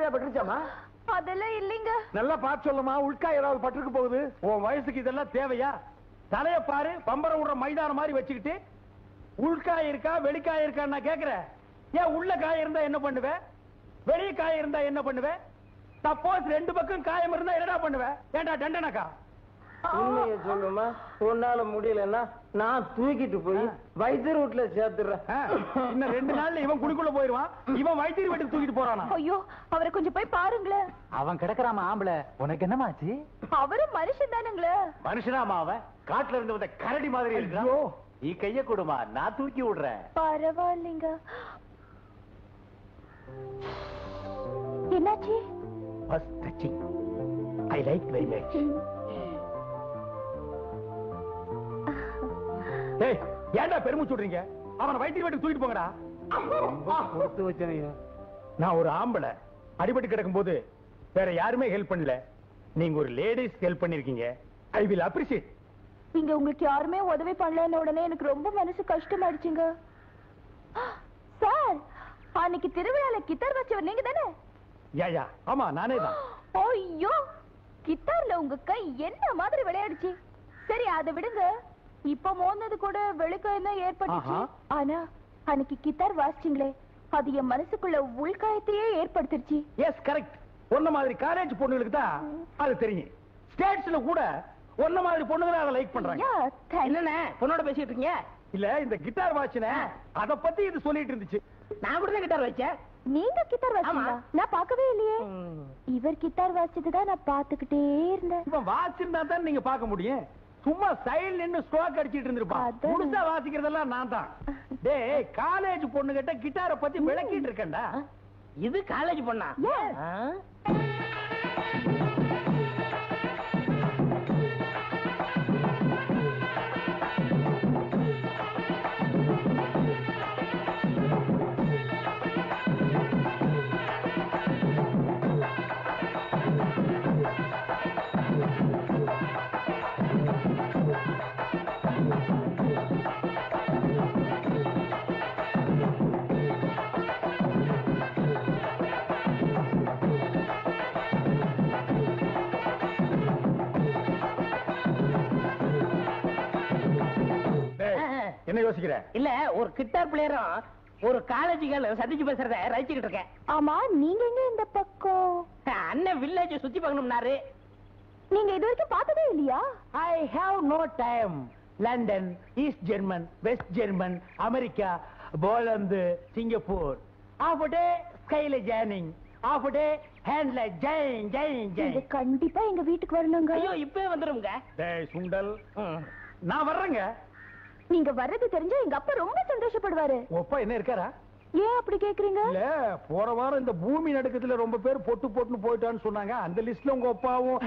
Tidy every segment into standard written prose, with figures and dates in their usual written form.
உள்காயா பட்டுருச்சாமா? அதெல்லாம் இல்லைங்க. நல்லா பார்த்து சொல்லுமா, உள்காய் ஏதாவது பட்டிருக்கு போகுது. உன் வயசுக்கு இதெல்லாம் தேவையா? தலைய பாரு, பம்பரம் விடுற மைதானம் மாதிரி வச்சுக்கிட்டு உள்காய் இருக்கா வெளிக்காய் இருக்கான்னு நான் கேக்குறேன். ஏன் உள்ள காய் இருந்தா என்ன பண்ணுவேன், வெளிய காய் இருந்தா என்ன பண்ணுவேன்? சப்போஸ் ரெண்டு பக்கம் காயம் இருந்தா என்னடா பண்ணுவேன்? ஏண்டா டண்டனக்கா? உண்மைய சொல்லுமா, உன்னால முடியலன்னா நான் தூக்கிட்டு போய் வைத்தியர் வீட்டுல சேர்த்துறேன். இன்னும் 2 நாள்ல இவன் குடிக்குள்ள போயிருவான். இவன் வைத்தியர் வீட்டுக்கு தூக்கிட்டு போறானா? ஐயோ, அவரை கொஞ்சம் போய் பாருங்களேன். அவன் கிடக்குறாமா ஆம்பளை. உனக்கு என்னமாச்சு? அவரும் மனுஷன் தானுங்களே. மனுஷனாமா அவன்? காட்டுல இருந்து வந்த கரடி மாதிரி இருக்கான். நீ கைய கொடுமா, நான் தூக்கி விடுறேன். பரவாயில்லைங்க. என்னாச்சு? First touching. I like very much. ஏய், ஏன்டா பெருமூச்சு விடுறீங்க? அவனை வைத்தியர் வீட்டுக்கு தூக்கிட்டு போங்கடா. கொடுத்து வச்சனையா. நான் ஒரு ஆம்பளை, அடிபட்டு கிடக்கும் போது வேற யாருமே ஹெல்ப் பண்ணல. நீங்க ஒரு லேடிஸ் ஹெல்ப் பண்ணிருக்கீங்க. I will appreciate. நீங்க உங்களுக்கு யாருமே உதவி பண்ணலன்னு உடனே எனக்கு ரொம்ப மனசு கஷ்டமாயிடுச்சுங்க. சார், அன்னைக்கு திருவிழால கிட்டார் வச்சவர் நீங்க தானே? யா ஆமா, நானே தான். ஐயோ, கிட்டார்ல உங்க கை என்ன மாதிரி விளையாடுச்சு. சரி, அதை விடுங்க. இப்ப மோந்தது கூட வெளிக்காயம் தான் ஏற்பட்டுச்சு. ஆனா அன்னைக்கு கிட்டார் வாசிச்சிங்களே, அது என் மனசுக்குள்ள உள்காயத்தையே ஏற்படுத்திருச்சு. S, correct. ஒன்ன மாதிரி காலேஜ் பொண்ணுங்களுக்கு தான் அது தெரியும். ஸ்டேட்ஸ்ல கூட ஒன்ன மாதிரி பொண்ணுங்க அதை லைக் பண்றாங்க. என்னண்ணே பொண்ணோட பேசிட்டு இருக்கீங்க? இல்ல, இந்த கிட்டார் வாட்சின அத பத்தி இது சொல்லிட்டு இருந்துச்சு. நான் கூட தான் கிட்டார் வச்சேன். நீங்க கிட்டார் வாசிச்சீங்களா? நான் பார்க்கவே இல்லையே. இவர் கிட்டார் வாசிச்சதுதான் நான் பாத்துக்கிட்டே இருந்தேன். இவன் வாசிச்சிருந்தா தான் நீங்க பார்க்க முடியும். சும்மா சைடுல நின்னு ஸ்ட்ரோக் அடிச்சிட்டு இருந்திருப்பான். முழுசா வாசிக்கிறதெல்லாம் நான் தான். டேய், காலேஜ் பொண்ணு கிட்ட கிட்டார பத்தி விளக்கிட்டு இருக்கேன்டா. இது காலேஜ் பொண்ணா? என்ன யோசிக்கிற? இல்ல, ஒரு கிட்டார் பிளேயரும் ஒரு காலேஜ் கேர்ள் சந்திச்சு பேசுறத ரசிச்சுக்கிட்டு இருக்கேன். ஆமா, நீங்க எங்க இந்த பக்கம்? அண்ணன் வில்லேஜ் சுத்தி பார்க்கணும்னாரு. நீங்க இது வரைக்கும் பார்த்ததே இல்லையா? I have no time. London, East German, West German, America, Poland, Singapore. Half day ஸ்கைல ஜேர்னிங், ஆஃப் டே ஹேண்ட்ல ஜெயின் ஜெயின் நீங்க ஜெயின். கண்டிப்பா எங்க வீட்டுக்கு வரணுங்க. ஐயோ, இப்பவே வந்துருங்க. டேய் சுண்டல், நான் வர்றேங்க. நீங்க வர்றது தெரிஞ்சா எங்க அப்பா ரொம்ப சந்தோஷப்படுவாரு. அப்பா என்ன இருக்காரா? ஏன் அப்படி கேக்குறீங்க? இல்ல, போற வாரம் இந்த பூமி நடுக்கத்துல ரொம்ப பேர் பொட்டு போட்டுன்னு போயிட்டான்னு சொன்னாங்க. அந்த லிஸ்ட்ல உங்க அப்பாவும்.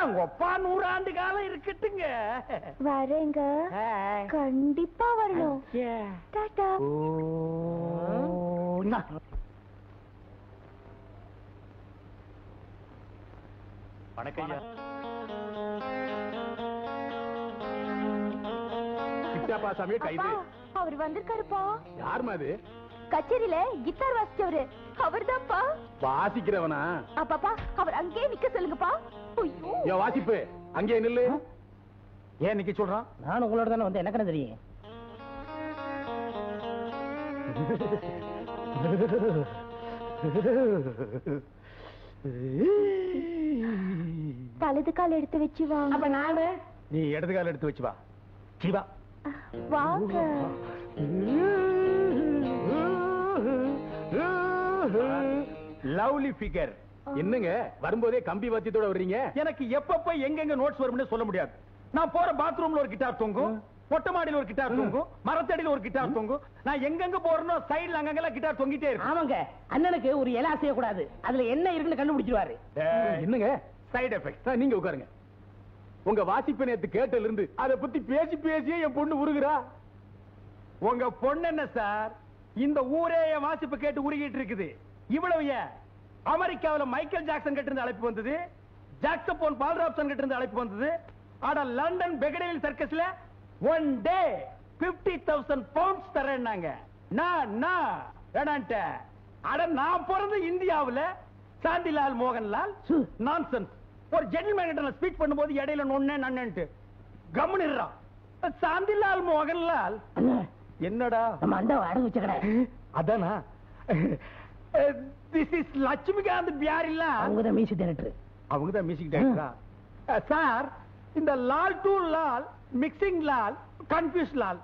உங்க அப்பா 100 ஆண்டு காலம் இருக்கட்டுங்க. வரேங்க, கண்டிப்பா வரணும். டாடா. வணக்கம். கிட்டாப்பா சாமியே கைது. அவர் வந்திருக்காருப்பா. யாருமா அது? கச்சேரியில கிட்டார் வாசிச்சவரு அவர்தான்ப்பா. வாசிக்கிறவனா? அப்பாப்பா, அவர் அங்கேயே நிக்க சொல்லுங்கப்பா. ஐயோ, வாசிப்பு அங்கே நில்லு. ஏன் நிக்க சொல்றான்? நான் உங்களோட தானே வந்து எனக்கு என்ன தெரியும்? வலது கால் எடுத்து வச்சு வா. அப்ப நானு? நீ இடது கால எடுத்து வச்சு வா. சிவா வாங்க. Lovely figure. என்னங்க வரும்போதே கம்பி வாத்தியத்தோட வர்றீங்க? எனக்கு எப்பப்ப எங்கெங்க நோட்ஸ் வரும்னு சொல்ல முடியாது. நான் போற பாத்ரூம்ல ஒரு கிட்டார் தொங்கும், மொட்டை மாடியில ஒரு கிட்டார் தொங்கும், மரத்தடியில ஒரு கிட்டார் தொங்கும். நான் எங்கெங்க போறேனோ சைடுல அங்கங்கெல்லாம் கிட்டார் தொங்கிட்டே இருக்கு. ஆமாங்க, அண்ணனுக்கு ஒரு இலை அசைய கூடாது. அதுல என்ன இருக்குன்னு கண்டுபிடிச்சிருவாரு. என்னங்க சைடு எஃபெக்ட்? நீங்க உட்காருங்க. உங்க வாசிப்பு நேத்து கேட்டல இருந்து அத பத்தி பேசி பேசியே என் பொண்ணு உருகுறா. உங்க பொண்ணு என்ன சார், இந்த ஊரே என் வாசிப்பு கேட்டு உருகிட்டு இருக்குது. இவ்வளவு ஏன், அமெரிக்காவில மைக்கேல் ஜாக்சன் கிட்ட இருந்து அழைப்பு வந்தது, ஜாக்சபோன் பால்ராப்சன் கிட்ட இருந்து அழைப்பு வந்தது. ஆனா லண்டன் பெகடேல் சர்க்கஸ்ல ஒன் டே 50,000 பவுண்ட்ஸ் தரேன்னாங்க. நான் வேணான்ட்ட. அட நான் பிறந்த இந்தியாவுல சாந்திலால் மோகன்லால் நான்சென்ஸ். ஒரு ஜென்டில்மேன் கிட்ட ஸ்பீச் பண்ணும்போது இடையில நொண்ணே நன்னன்ட்டு கம்முனிடுறான். சாந்திலால் மோகன்லால் என்னடா நம்ம அந்த அடகு வச்ச கடை அதானா? This is Laxmikant Pyarelal. அவங்கதான் மியூசிக் டைரக்டர். அவங்கதான் மியூசிக் டைரக்டரா? சார், இந்த Lal to Lal, mixing Lal, confuse Lal.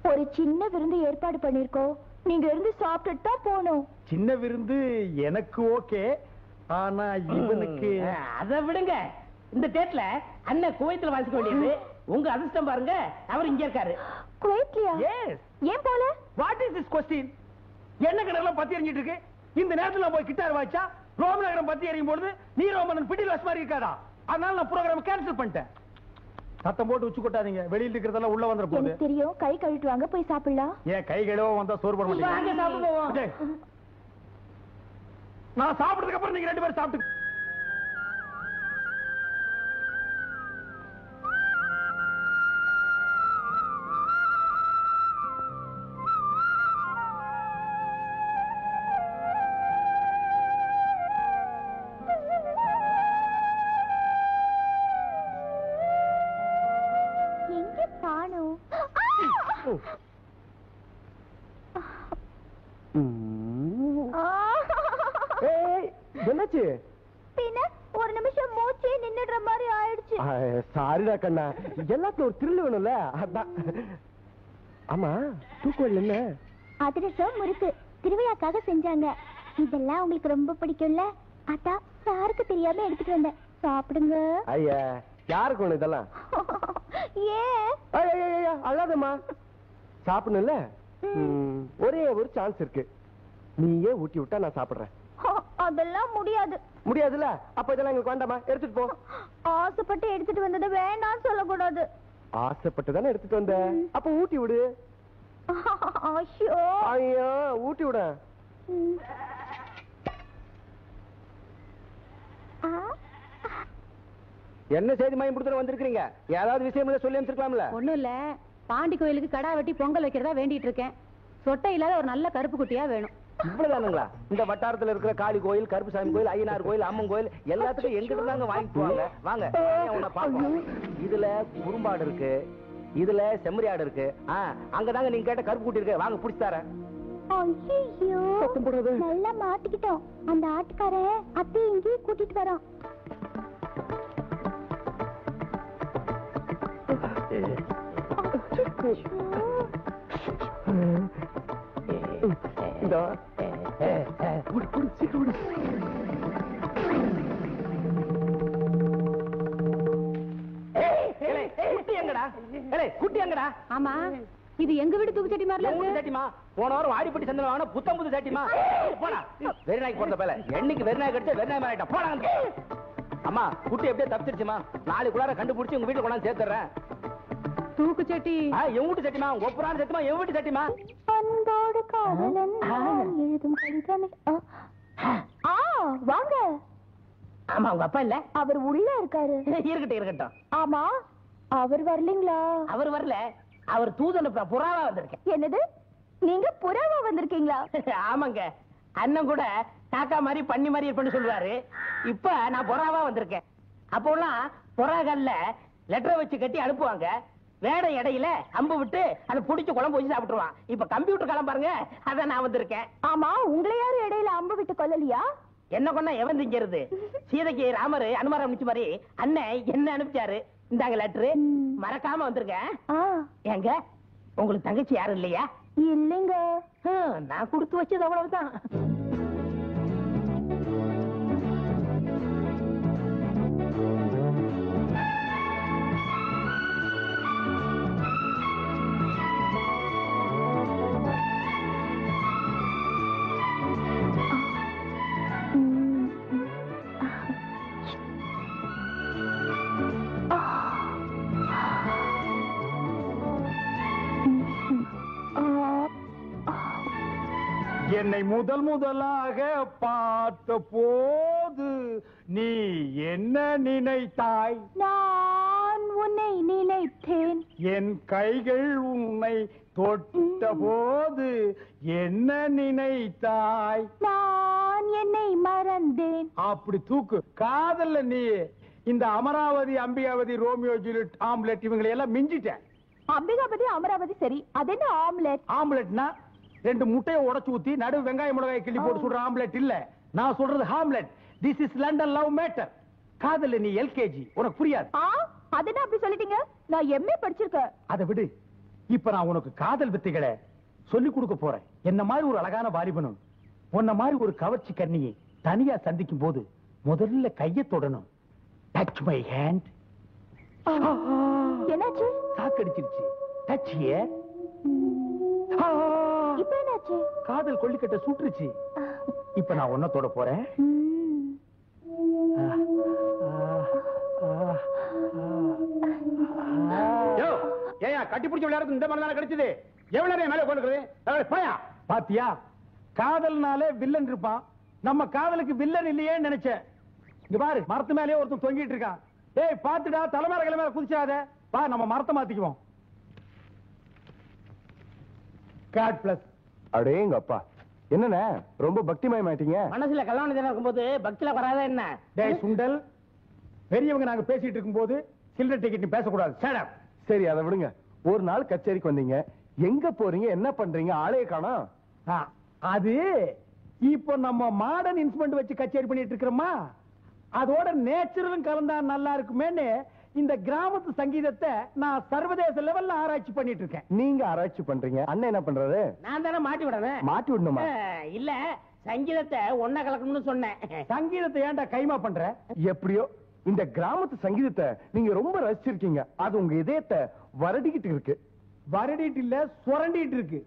ஒரு சின்ன விருந்து ஏற்பாடு பண்ணிருக்கோம். நீங்க இருந்து சாப்பிட்டுட்டு தான் போகணும். சின்ன விருந்து எனக்கு ஓகே, ஆனா இவனுக்கு அதை விடுங்க. இந்த தேட்ல அண்ணன் குவைத்துல வாசிக்க வேண்டியது. உங்க அதிர்ஷ்டம் பாருங்க, அவர் இங்க இருக்காரு. குவைத்லியா? எஸ். ஏன் போல? What is this question? என்ன கடலாம் பத்தி எறிஞ்சிட்டு இருக்கு? இந்த நேரத்துல போய் கிட்டார் வாய்ச்சா ரோம் நகரம் பத்தி எறியும் பொழுது நீரோமன் பிடில் வச மாதிரி இருக்காதா? அதனால நான் ப்ரோகிராம் கேன்சல் பண்ணிட்டேன். சத்தம் போட்டு உச்சி கொட்டாதீங்க, வெளியில இருக்கிறதெல்லாம் உள்ள வந்துற போகுது. எனக்கு தெரியும், கை கழுவிட்டு வாங்க, போய் சாப்பிடலாம். ஏன் கை கழுவ வந்தா சோறு போட மாட்டீங்க? நான் சாப்பிட்டதுக்கு அப்புறம் நீங்க ரெண்டு பேரும் சாப்பிட்டு என்னாச்சு? பின்ன ஒரு நிமிஷம் மூச்சே நின்னுடுற மாதிரி ஆயிடுச்சு. சாரிடா கண்ணா, எல்லாத்துக்கும் ஒரு த்ரில் வேணும்ல, அதான். ஆமா, தூக்குவல் என்ன? அதிரசம் முறுக்கு திருவிழாக்காக செஞ்சாங்க. இதெல்லாம் உங்களுக்கு ரொம்ப பிடிக்கும்ல, அதான் யாருக்கு தெரியாம எடுத்துட்டு வந்தேன். சாப்பிடுங்க. ஐயா, யாருக்கு வேணும் இதெல்லாம்? ஏன் அழாதம்மா, சாப்பிடணும்ல. ஒரே ஒரு சான்ஸ் இருக்கு, நீயே ஊட்டி விட்டா நான் சாப்பிடுறேன். அதெல்லாம் முடியாது. முடியாதுல்ல? அப்ப இதெல்லாம் எங்களுக்கு வேண்டாமா, எடுத்துட்டு போ. ஆசைப்பட்டு எடுத்துட்டு வந்ததை வேண்டாம்னு சொல்லக்கூடாது. ஆசைப்பட்டு தானே எடுத்துட்டு வந்த, அப்ப ஊட்டி விடு. ஐயோ, ஊட்டி விட. என்ன செய்தி மயம் கொடுத்து வந்திருக்கீங்க? ஏதாவது விஷயம் சொல்லி அனுப்பிச்சிருக்கலாம்ல? ஒண்ணும் இல்ல, பாண்டி கோயிலுக்கு கடா வெட்டி பொங்கல் வைக்கிறதா வேண்டிட்டு இருக்கேன். சொட்டை இல்லாத ஒரு நல்ல கருப்பு குட்டியா வேணும். இவ்வளவுதானுங்களா? இந்த வட்டாரத்துல இருக்கிற காளி கோயில், கருப்புசாமி கோயில், ஐயனார் கோயில், அம்மன் கோயில் எல்லாத்துக்கும் எங்கிட்ட தாங்க வாங்கிட்டு போவாங்க. வாங்க, உன்னை பாப்போம். இதுல குறும்பாடு இருக்கு, இதுல செம்மறியாடு இருக்கு. அங்கதாங்க நீங்க கேட்ட கருப்பு குட்டி இருக்கு. வாங்க, புடிச்சு தரேன். ஐயோ, நல்லா மாட்டிக்கிட்டோம். அந்த ஆட்டுக்காரன் அத்தை இங்கேயே கூட்டிட்டு வரான். குட்டி எங்கடா? ஆமா, இது எங்க வீடு தூக்கு சட்டி மாதிரி சட்டிமா. போன வாரம் வாடிப்பட்டி சந்தை வாங்கின புத்தம் புது சட்டிமா. போடா, வெறிநாய்க்கு போறத பேல. என்னைக்கு வெறிநாய் கடிச்சா வெறிநாய் மாறிட்டா. போடா. அம்மா, குட்டி எப்படியே தப்பிச்சிருச்சுமா. நாளைக்குள்ளார கண்டுபிடிச்சு உங்க வீட்டுல கொண்டாந்து சேர்த்துறேன். தூக்கு சட்டி என் வீட்டு சட்டிமா. ஒப்புறான சட்டிமா, என் வீட்டு சட்டிமா. அன்போடு காதலன் எழுதும் கடிதமே. வாங்க. ஆமா, உங்க அப்பா இல்ல? அவர் உள்ள இருக்காரு. இருக்கட்டும் இருக்கட்டும். ஆமா, அவர் வரலீங்களா? அவர் வரல, அவர் தூதன் புறாவா வந்திருக்கேன். என்னது, நீங்க புறாவா வந்திருக்கீங்களா? ஆமாங்க, அண்ணன் கூட காக்கா மாதிரி பண்ணி மாதிரி இருப்பேன்னு சொல்லுவாரு. இப்ப நான் புறாவா வந்திருக்கேன். அப்போலாம் புறாக்கல்ல லெட்டரை வச்சு கட்டி அனுப்புவாங்க. வேட இடையில அம்பு விட்டு அதை புடிச்சு குழம்பு வச்சு சாப்பிட்டுருவான். இப்ப கம்ப்யூட்டர் காலம் பாருங்க, அதான் நான் வந்திருக்கேன். ஆமா, உங்களை யாரும் இடையில அம்பு விட்டு கொல்லலையா? என்ன கொண்டா எவன் திங்கிறது? சீதைக்கு ராமர் அனுமாரம் அனுப்பிச்சு மாதிரி அண்ணன் என்ன அனுப்பிச்சாரு. இந்தாங்க லெட்டரு, மறக்காம வந்திருக்கேன். ஏங்க, உங்களுக்கு தங்கச்சி யாரும் இல்லையா? இல்லைங்க. நான் கொடுத்து வச்சது அவ்வளவுதான். என்னை முதல் முதலாக பார்த்த போது நீ என்ன நினைத்தாய்? நான் உன்னை நினைத்தேன். என் கைகள் உன்னை தொட்ட போது என்ன நினைத்தாய்? நான் என்னை மறந்தேன். அப்படி தூக்கு. காதல்ல நீ இந்த Amaravathi, Ambikavathi, Romeo Juliet, omelette இவங்களை எல்லாம் மிஞ்சிட்ட. அம்பிகாபதி அமராவதி சரி, அது என்ன ஆம்லெட்? ஆம்லெட்னா 2 முட்டையை உடைச்சு ஊத்தி நடு வெங்காய மிளகாய் கிள்ளி போட்டு சுடுற ஆம்லெட் இல்ல. நான் சொல்றது Hamlet. This is London love matter. காதல்ல நீ எல்கேஜி, உனக்கு புரியாது. அது என்ன அப்படி சொல்லிட்டீங்க? நான் எம்ஏ படிச்சிருக்கேன். அதை விடு. இப்ப நான் உனக்கு காதல் வித்தைகளை சொல்லி கொடுக்க போறேன். என்ன மாதிரி ஒரு அழகான வாலிபனும் உன்ன மாதிரி ஒரு கவர்ச்சி கண்ணியை தனியா சந்திக்கும் போது முதல்ல கையை தொடணும். Touch my hand. என்னாச்சு? சாக்கடிச்சிருச்சு. Touch here. இப்ப என்னாச்சு? காதல் கொல்லிக்கட்ட சுட்டுருச்சு. இப்ப நான் உன்ன தொட போறேன். ஏயா கட்டி பிடிச்ச விளையாடுறது இந்த மாதிரி தானே கிடைச்சது? எவ்வளவு நேரம் மேல உட்கார்ந்துக்கிறது? போயா. பாத்தியா, காதல்னாலே வில்லன் இருப்பான். நம்ம காதலுக்கு வில்லன் இல்லையே நினைச்சேன். இங்க பாரு, மரத்து மேலேயே ஒருத்தன் தொங்கிட்டு இருக்கான். ஏய் பாத்துடா, தலைமையில கிளம்பி குதிச்சாத. வா நம்ம மரத்தை மாத்திக்குவோம். God plus. அடேங்க அப்பா, என்னண்ணே ரொம்ப பக்திமயமாயிட்டீங்க? மனசுல கல்யாண தினம் இருக்கும்போது பக்தியில வராத என்ன? டேய் சுண்டல், பெரியவங்க நாங்க பேசிட்டு இருக்கும்போது சில்லறை டிக்கெட் பேசக்கூடாது. சேடம். சரி அதை விடுங்க. ஒரு நாள் கச்சேரிக்கு வந்தீங்க, எங்க போறீங்க, என்ன பண்றீங்க, ஆளைய காணோம். அது இப்போ நம்ம மாடர்ன் இன்ஸ்ட்ருமெண்ட் வச்சு கச்சேரி பண்ணிட்டு இருக்கிறோமா, அதோட நேச்சுரலும் கலந்தா நல்லா இருக்குமேன்னு இந்த கிராமத்து சங்கீதத்தை நான் சர்வதேச லெவல்ல ஆராய்ச்சி பண்ணிட்டு இருக்கேன். நீங்க ஆராய்ச்சி பண்றீங்க, அண்ணன் என்ன பண்றாரு? நான் தானே மாட்டி விடணும். மாட்டி விடணுமா? இல்ல, சங்கீதத்தை ஒன்னா கலக்கணும்னு சொன்னேன். சங்கீதத்தை ஏன்டா கைமா பண்ற? எப்படியோ இந்த கிராமத்து சங்கீதத்தை நீங்க ரொம்ப ரசிச்சிருக்கீங்க. அது உங்க இதயத்தை வருடிக்கிட்டு இருக்கு. வருடிட்டு இல்ல, சுரண்டிட்டு இருக்கு.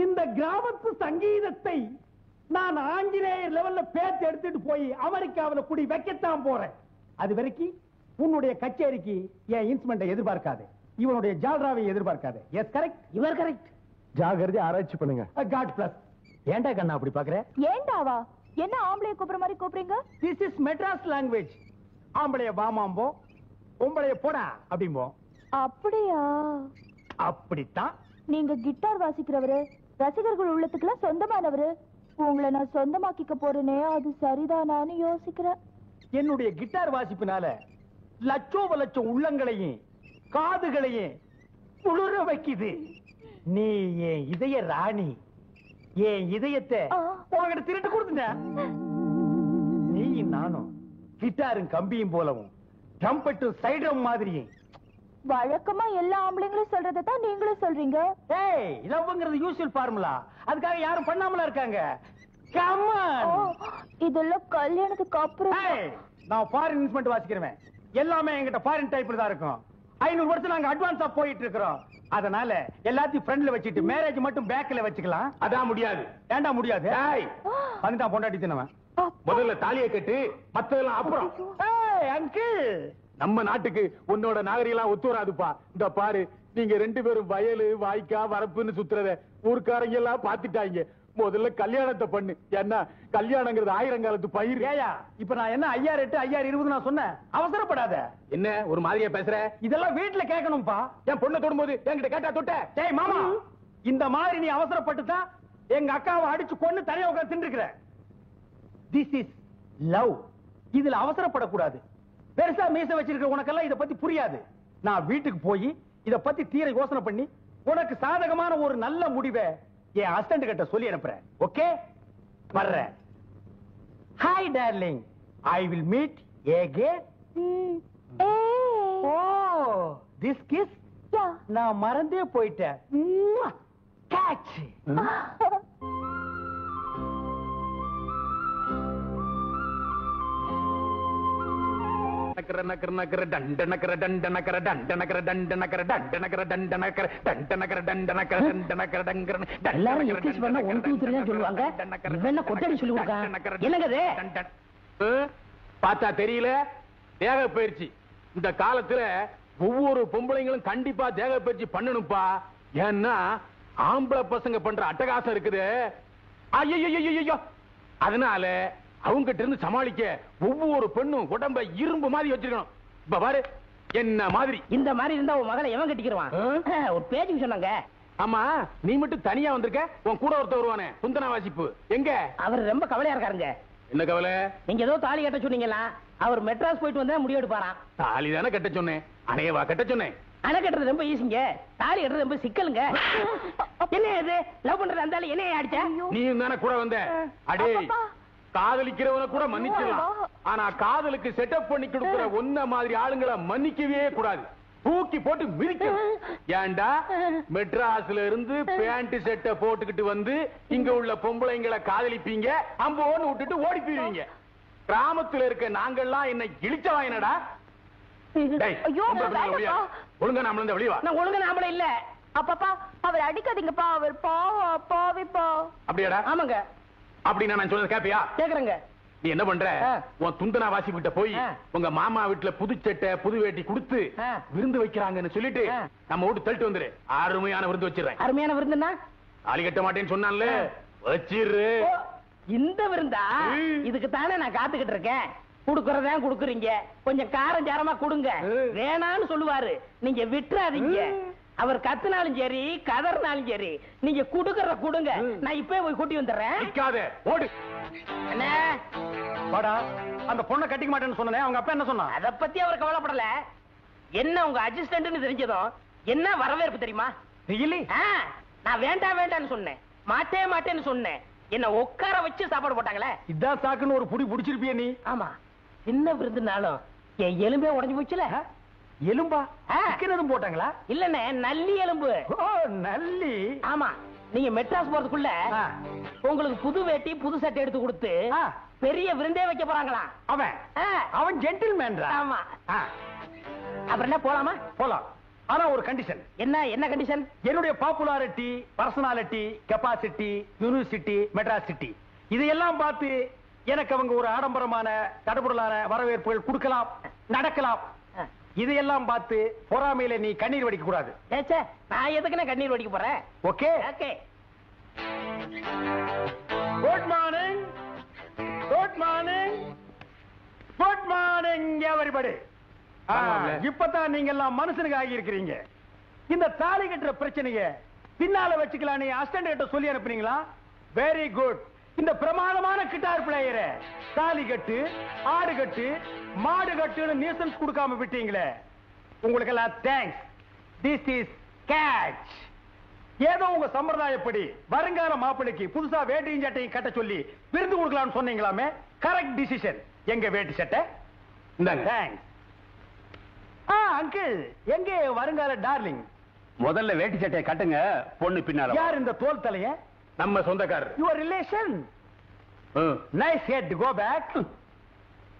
இந்த கிராமத்து சங்கீதத்தை நான் ஆங்கிலேயர் லெவல்ல பேச்சு எடுத்துட்டு போய் அமெரிக்காவில குடி வைக்கத்தான் போறேன். அது வரைக்கும் உன்னுடைய கச்சேரிக்கு என் இன்ஸ்ட்ருமெண்ட்டை எதிர்பார்க்காது, இவனுடைய ஜால்ராவை எதிர்பார்க்காது. Yes correct. இவர் கரெக்ட். ஜாகிரதை ஆராய்ச்சி பண்ணுங்க. God bless. ஏண்டா கண்ணா அப்படி பாக்குற? ஏண்டாவா? என்ன ஆம்பளைய கூப்பிடுற மாதிரி கூப்பிடுறீங்க? This is Madras language. ஆம்பளைய வாமாம்போ, பொம்பளைய போடா அப்படிம்போ. அப்படியா? அப்படித்தான். நீங்க கிட்டார் வாசிக்கிறவரு, ரசிகர்கள் உள்ளத்துக்குலாம் சொந்தமானவரு. உங்களை நான் சொந்தமாக்கிக்க போறேனே, அது சரிதானான்னு யோசிக்கிறேன். என்னுடைய கிட்டார் வாசிப்பினால லட்சோப லட்சம் உள்ளங்களையும் காதுகளையும் குளிர வைக்குது. நீ என் இதய ராணி. என் இதயத்தை உங்ககிட்ட திருட்டு கொடுத்துட்ட. நீ நானும் கிட்டாரும் கம்பியும் போலவும் ட்ரம்பெட்டும் சைடம் மாதிரியும். வழக்கமா எல்லா ஆம்பளைங்களும் சொல்றதான் நீங்களும் சொல்றீங்க. ஏய், லவ்ங்கிறது யூசுவல் ஃபார்முலா. அதுக்காக யாரும் பண்ணாமல இருக்காங்க. Come on. இதெல்லாம் கல்யாணத்துக்கு அப்புறம். நான் ஃபாரின் இன்ஸ்ட்ருமெண்ட் வாசிக்கிறேன். எல்லாமே என்கிட்ட ஃபாரின் டைப்ல தான் இருக்கும். 500 வருஷம் நாங்க அட்வான்ஸா போயிட்டு இருக்கிறோம். அதனால எல்லாத்தையும் ஃப்ரண்ட்ல வச்சிட்டு மேரேஜ் மட்டும் பேக்ல வச்சுக்கலாம். அதான் முடியாது. ஏண்டா முடியாது? ஏய், பண்ணிட்டான் பொண்டாட்டி தினவன். முதல்ல தாலியை கட்டு, மத்ததெல்லாம் அப்புறம். ஏய் அங்கிள், நம்ம நாட்டுக்கு உன்னோட நாகரிகம் ஒத்து வராதுப்பா. இந்த பாரு, நீங்க 2 பேரும் வயலு வாய்க்கா வரப்புன்னு சுத்துறத ஊர்க்காரங்க எல்லாம் பாத்துட்டாங்க. முதல்ல கல்யாணத்தை பண்ணு. என்ன கல்யாணங்கிறது 1000 காலத்து பயிர். ஏயா இப்ப நான் என்ன 5008 5020 நான் சொன்னேன்? அவசரப்படாத. என்ன ஒரு மாதிரியா பேசுற? இதெல்லாம் வீட்டுல கேட்கணும்பா. என் பொண்ணை தொடும்போது என்கிட்ட கேட்டா தொட்ட? டேய் மாமா, இந்த மாதிரி நீ அவசரப்பட்டு தான் எங்க அக்காவை அடிச்சு கொன்னு தனியா உட்கார்ந்து தின்னுக்கிற. This is love. இதுல அவசரப்படக்கூடாது. பெருசா மீச வச்சிருக்கிற உனக்கெல்லாம் இத பத்தி புரியாது. நான் வீட்டுக்கு போய் இத பத்தி தீர யோசனை பண்ணி உனக்கு சாதகமான ஒரு நல்ல முடிவை என் அசிஸ்டன்ட் கிட்ட சொல்லி அனுப்புறேன். ஓகே, வர்றேன். Hi darling, I will meet again. Oh, this kiss நான் மறந்தே போயிட்டேன். கேட்ச். எல்லாரும் எக்ஸ்கியூஸ் பண்ண 1 2 3 தான் சொல்லுவாங்க. இவன் கொட்டடி சொல்லி கொடுக்க. என்னங்க இது? பார்த்தா தெரியல, தேக பயிற்சி. இந்த காலத்துல ஒவ்வொரு பொம்பளைங்களும் கண்டிப்பா தேக பயிற்சி பண்ணணும்பா. ஏன்னா ஆம்பளை பசங்க பண்ற அட்டகாசம் இருக்குது. ஐயோ, அதனால அவங்க கிட்ட இருந்து சமாளிக்க ஒவ்வொரு பெண்ணும் உடம்ப இரும்பு மாதிரி வச்சிருக்கணும். இப்ப பாரு, என்ன மாதிரி இந்த மாதிரி இருந்தா உன் மகளை எவன் கட்டிக்கிடுவான்? ஒரு பேச்சுக்கு சொன்னாங்க. ஆமா, நீ மட்டும் தனியா வந்திருக்க, உன் கூட ஒருத்தர் வருவானே குந்தனா வாசிப்பு எங்க? அவர் ரொம்ப கவலையா இருக்காருங்க. என்ன கவலை? நீங்க ஏதோ தாலி கட்ட சொன்னீங்களா? அவர் மெட்ராஸ் போயிட்டு வந்தா முடிவு எடுப்பாராம். தாலி தானே கட்ட சொன்னேன், அணையவா கட்ட சொன்னேன். அணை கட்டுறது ரொம்ப ஈஸிங்க, தாலி கட்டுறது ரொம்ப சிக்கலுங்க. என்ன இது லவ் பண்றது அந்த என்ன ஆயிடுச்சா? நீயும் தானே கூட வந்த. அடே, காதலிக்கிறவன கூட மன்னிச்சிடலாம், ஆனா காதலுக்கு செட்டப் பண்ணி கொடுக்கிற ஒன்ன மாதிரி ஆளுங்களை மன்னிக்கவே கூடாது, தூக்கி போட்டு மிதிக்கணும். ஏண்டா மெட்ராஸ்ல இருந்து பேண்ட் செட்டை போட்டுக்கிட்டு வந்து இங்க உள்ள பொம்பளைங்களை காதலிப்பீங்க, அம்போன்னு விட்டுட்டு ஓடி போயிருவீங்க. கிராமத்துல இருக்க நாங்கெல்லாம் என்ன இழிச்சவா என்னடா? ஒழுங்கா நாம வெளியவா. நான் ஒழுங்கா நாமளே இல்ல. அப்பப்பா அவர் அடிக்காதீங்கப்பா, அவர் பாவிப்பா. அப்படியாடா? ஆமாங்க. அப்படின்னா நான் சொல்றது கேப்பியா? கேக்குறேங்க. நீ என்ன பண்ற, உன் துந்தனா வாசி கிட்ட போய் உங்க மாமா வீட்டுல புது சட்டை புது வேட்டி கொடுத்து விருந்து வைக்கிறாங்கன்னு சொல்லிட்டு நம்ம வீட்டு தள்ளிட்டு வந்துரு. அருமையான விருந்து வச்சிடறேன். அருமையான விருந்துன்னா? தாலி கட்ட மாட்டேன்னு சொன்னான்ல, வச்சிரு. இந்த விருந்தா? இதுக்கு தானே நான் காத்துக்கிட்டு இருக்கேன். குடுக்கறதா குடுக்குறீங்க, கொஞ்சம் காரம் சாரமா கொடுங்க. வேணான்னு சொல்லுவாரு, நீங்க விட்டுறாதீங்க. அவர் கத்துனாலும் சரி கதறினாலும் சரி நீங்க குடுக்கறத குடுங்க. நான் இப்பவே போய் கூட்டி வந்துடுறேன். நிக்காத, ஓடு. என்ன வாடா, அந்த பொண்ணை கட்டிக்க மாட்டேன்னு சொன்னே, அவங்க அப்பா என்ன சொன்னா? அத பத்தி அவர் கவலைப்படல. என்ன உங்க அசிஸ்டன்ட்னு தெரிஞ்சதும் என்ன வரவேற்பு தெரியுமா? நான் வேண்டாம் வேண்டாம்னு சொன்னேன், மாட்டே மாட்டேன்னு சொன்னேன். என்ன உட்கார வச்சு சாப்பாடு போட்டாங்களே, இதான் சாக்குன்னு ஒரு புடி புடிச்சிருப்பிய நீ. ஆமா, என்ன விருந்துனாலும் என் எலும்பே உடைஞ்சு போச்சுல. எலும்பா? எதுவும் போட்டாங்களா? இல்லண்ணே, நல்லி எலும்பு. நல்லி? ஆமா, நீங்க மெட்ராஸ் போறதுக்குள்ள உங்களுக்கு புது வேட்டி புது சட்டை எடுத்து கொடுத்து பெரிய விருந்தே வைக்க போறாங்களாம். அவன் ஜென்டில்மேன். ஆமா. அப்புறம் என்ன, போலாமா? போலாம், ஆனா ஒரு கண்டிஷன். என்ன கண்டிஷன்? என்னுடைய popularity, personality, capacity, university, Madras city இதையெல்லாம் பார்த்து எனக்கு அவங்க ஒரு ஆடம்பரமான தடபுடலான வரவேற்புகள் கொடுக்கலாம், நடக்கலாம். இதையெல்லாம் பார்த்து பொறாமையில நீ கண்ணீர் வடிக்க கூடாது. நான் எதுக்குன்னு கண்ணீர் வடிக்க போறேன்? Okay okay. Good morning, good morning, good morning everybody. இப்பதான் நீங்க எல்லாம் மனுஷனுக்கு ஆகி இருக்கிறீங்க. இந்த தாலி கட்டுற பிரச்சனைய பின்னால வச்சுக்கலாம் நீ அசிஸ்டன்ட் கிட்ட சொல்லி அனுப்புனீங்களா? Very good. இந்த பிரமாதமான கிட்டார் பிளேயரை தாலி கட்டு, ஆடு கட்டு, மாடு கட்டுன்னு நியூசன்ஸ் கொடுக்காம விட்டீங்களே, உங்களுக்கு எல்லாம் தேங்க்ஸ். This is catch. ஏதோ உங்க சம்பிரதாயப்படி வருங்கால மாப்பிளைக்கு புதுசா வேட்டியும் சட்டையும் கட்ட சொல்லி விருந்து கொடுக்கலாம்னு சொன்னீங்களாமே, கரெக்ட் டிசிஷன். எங்க வேட்டி சட்டை? தேங்க்ஸ். அங்கிள், எங்க வருங்கால டார்லிங்? முதல்ல வேட்டி சட்டையை கட்டுங்க, பொண்ணு பின்னால. யார் இந்த தோல் தலைய? நம்ம சொந்தக்காரர். Your relation. Nice head, go back.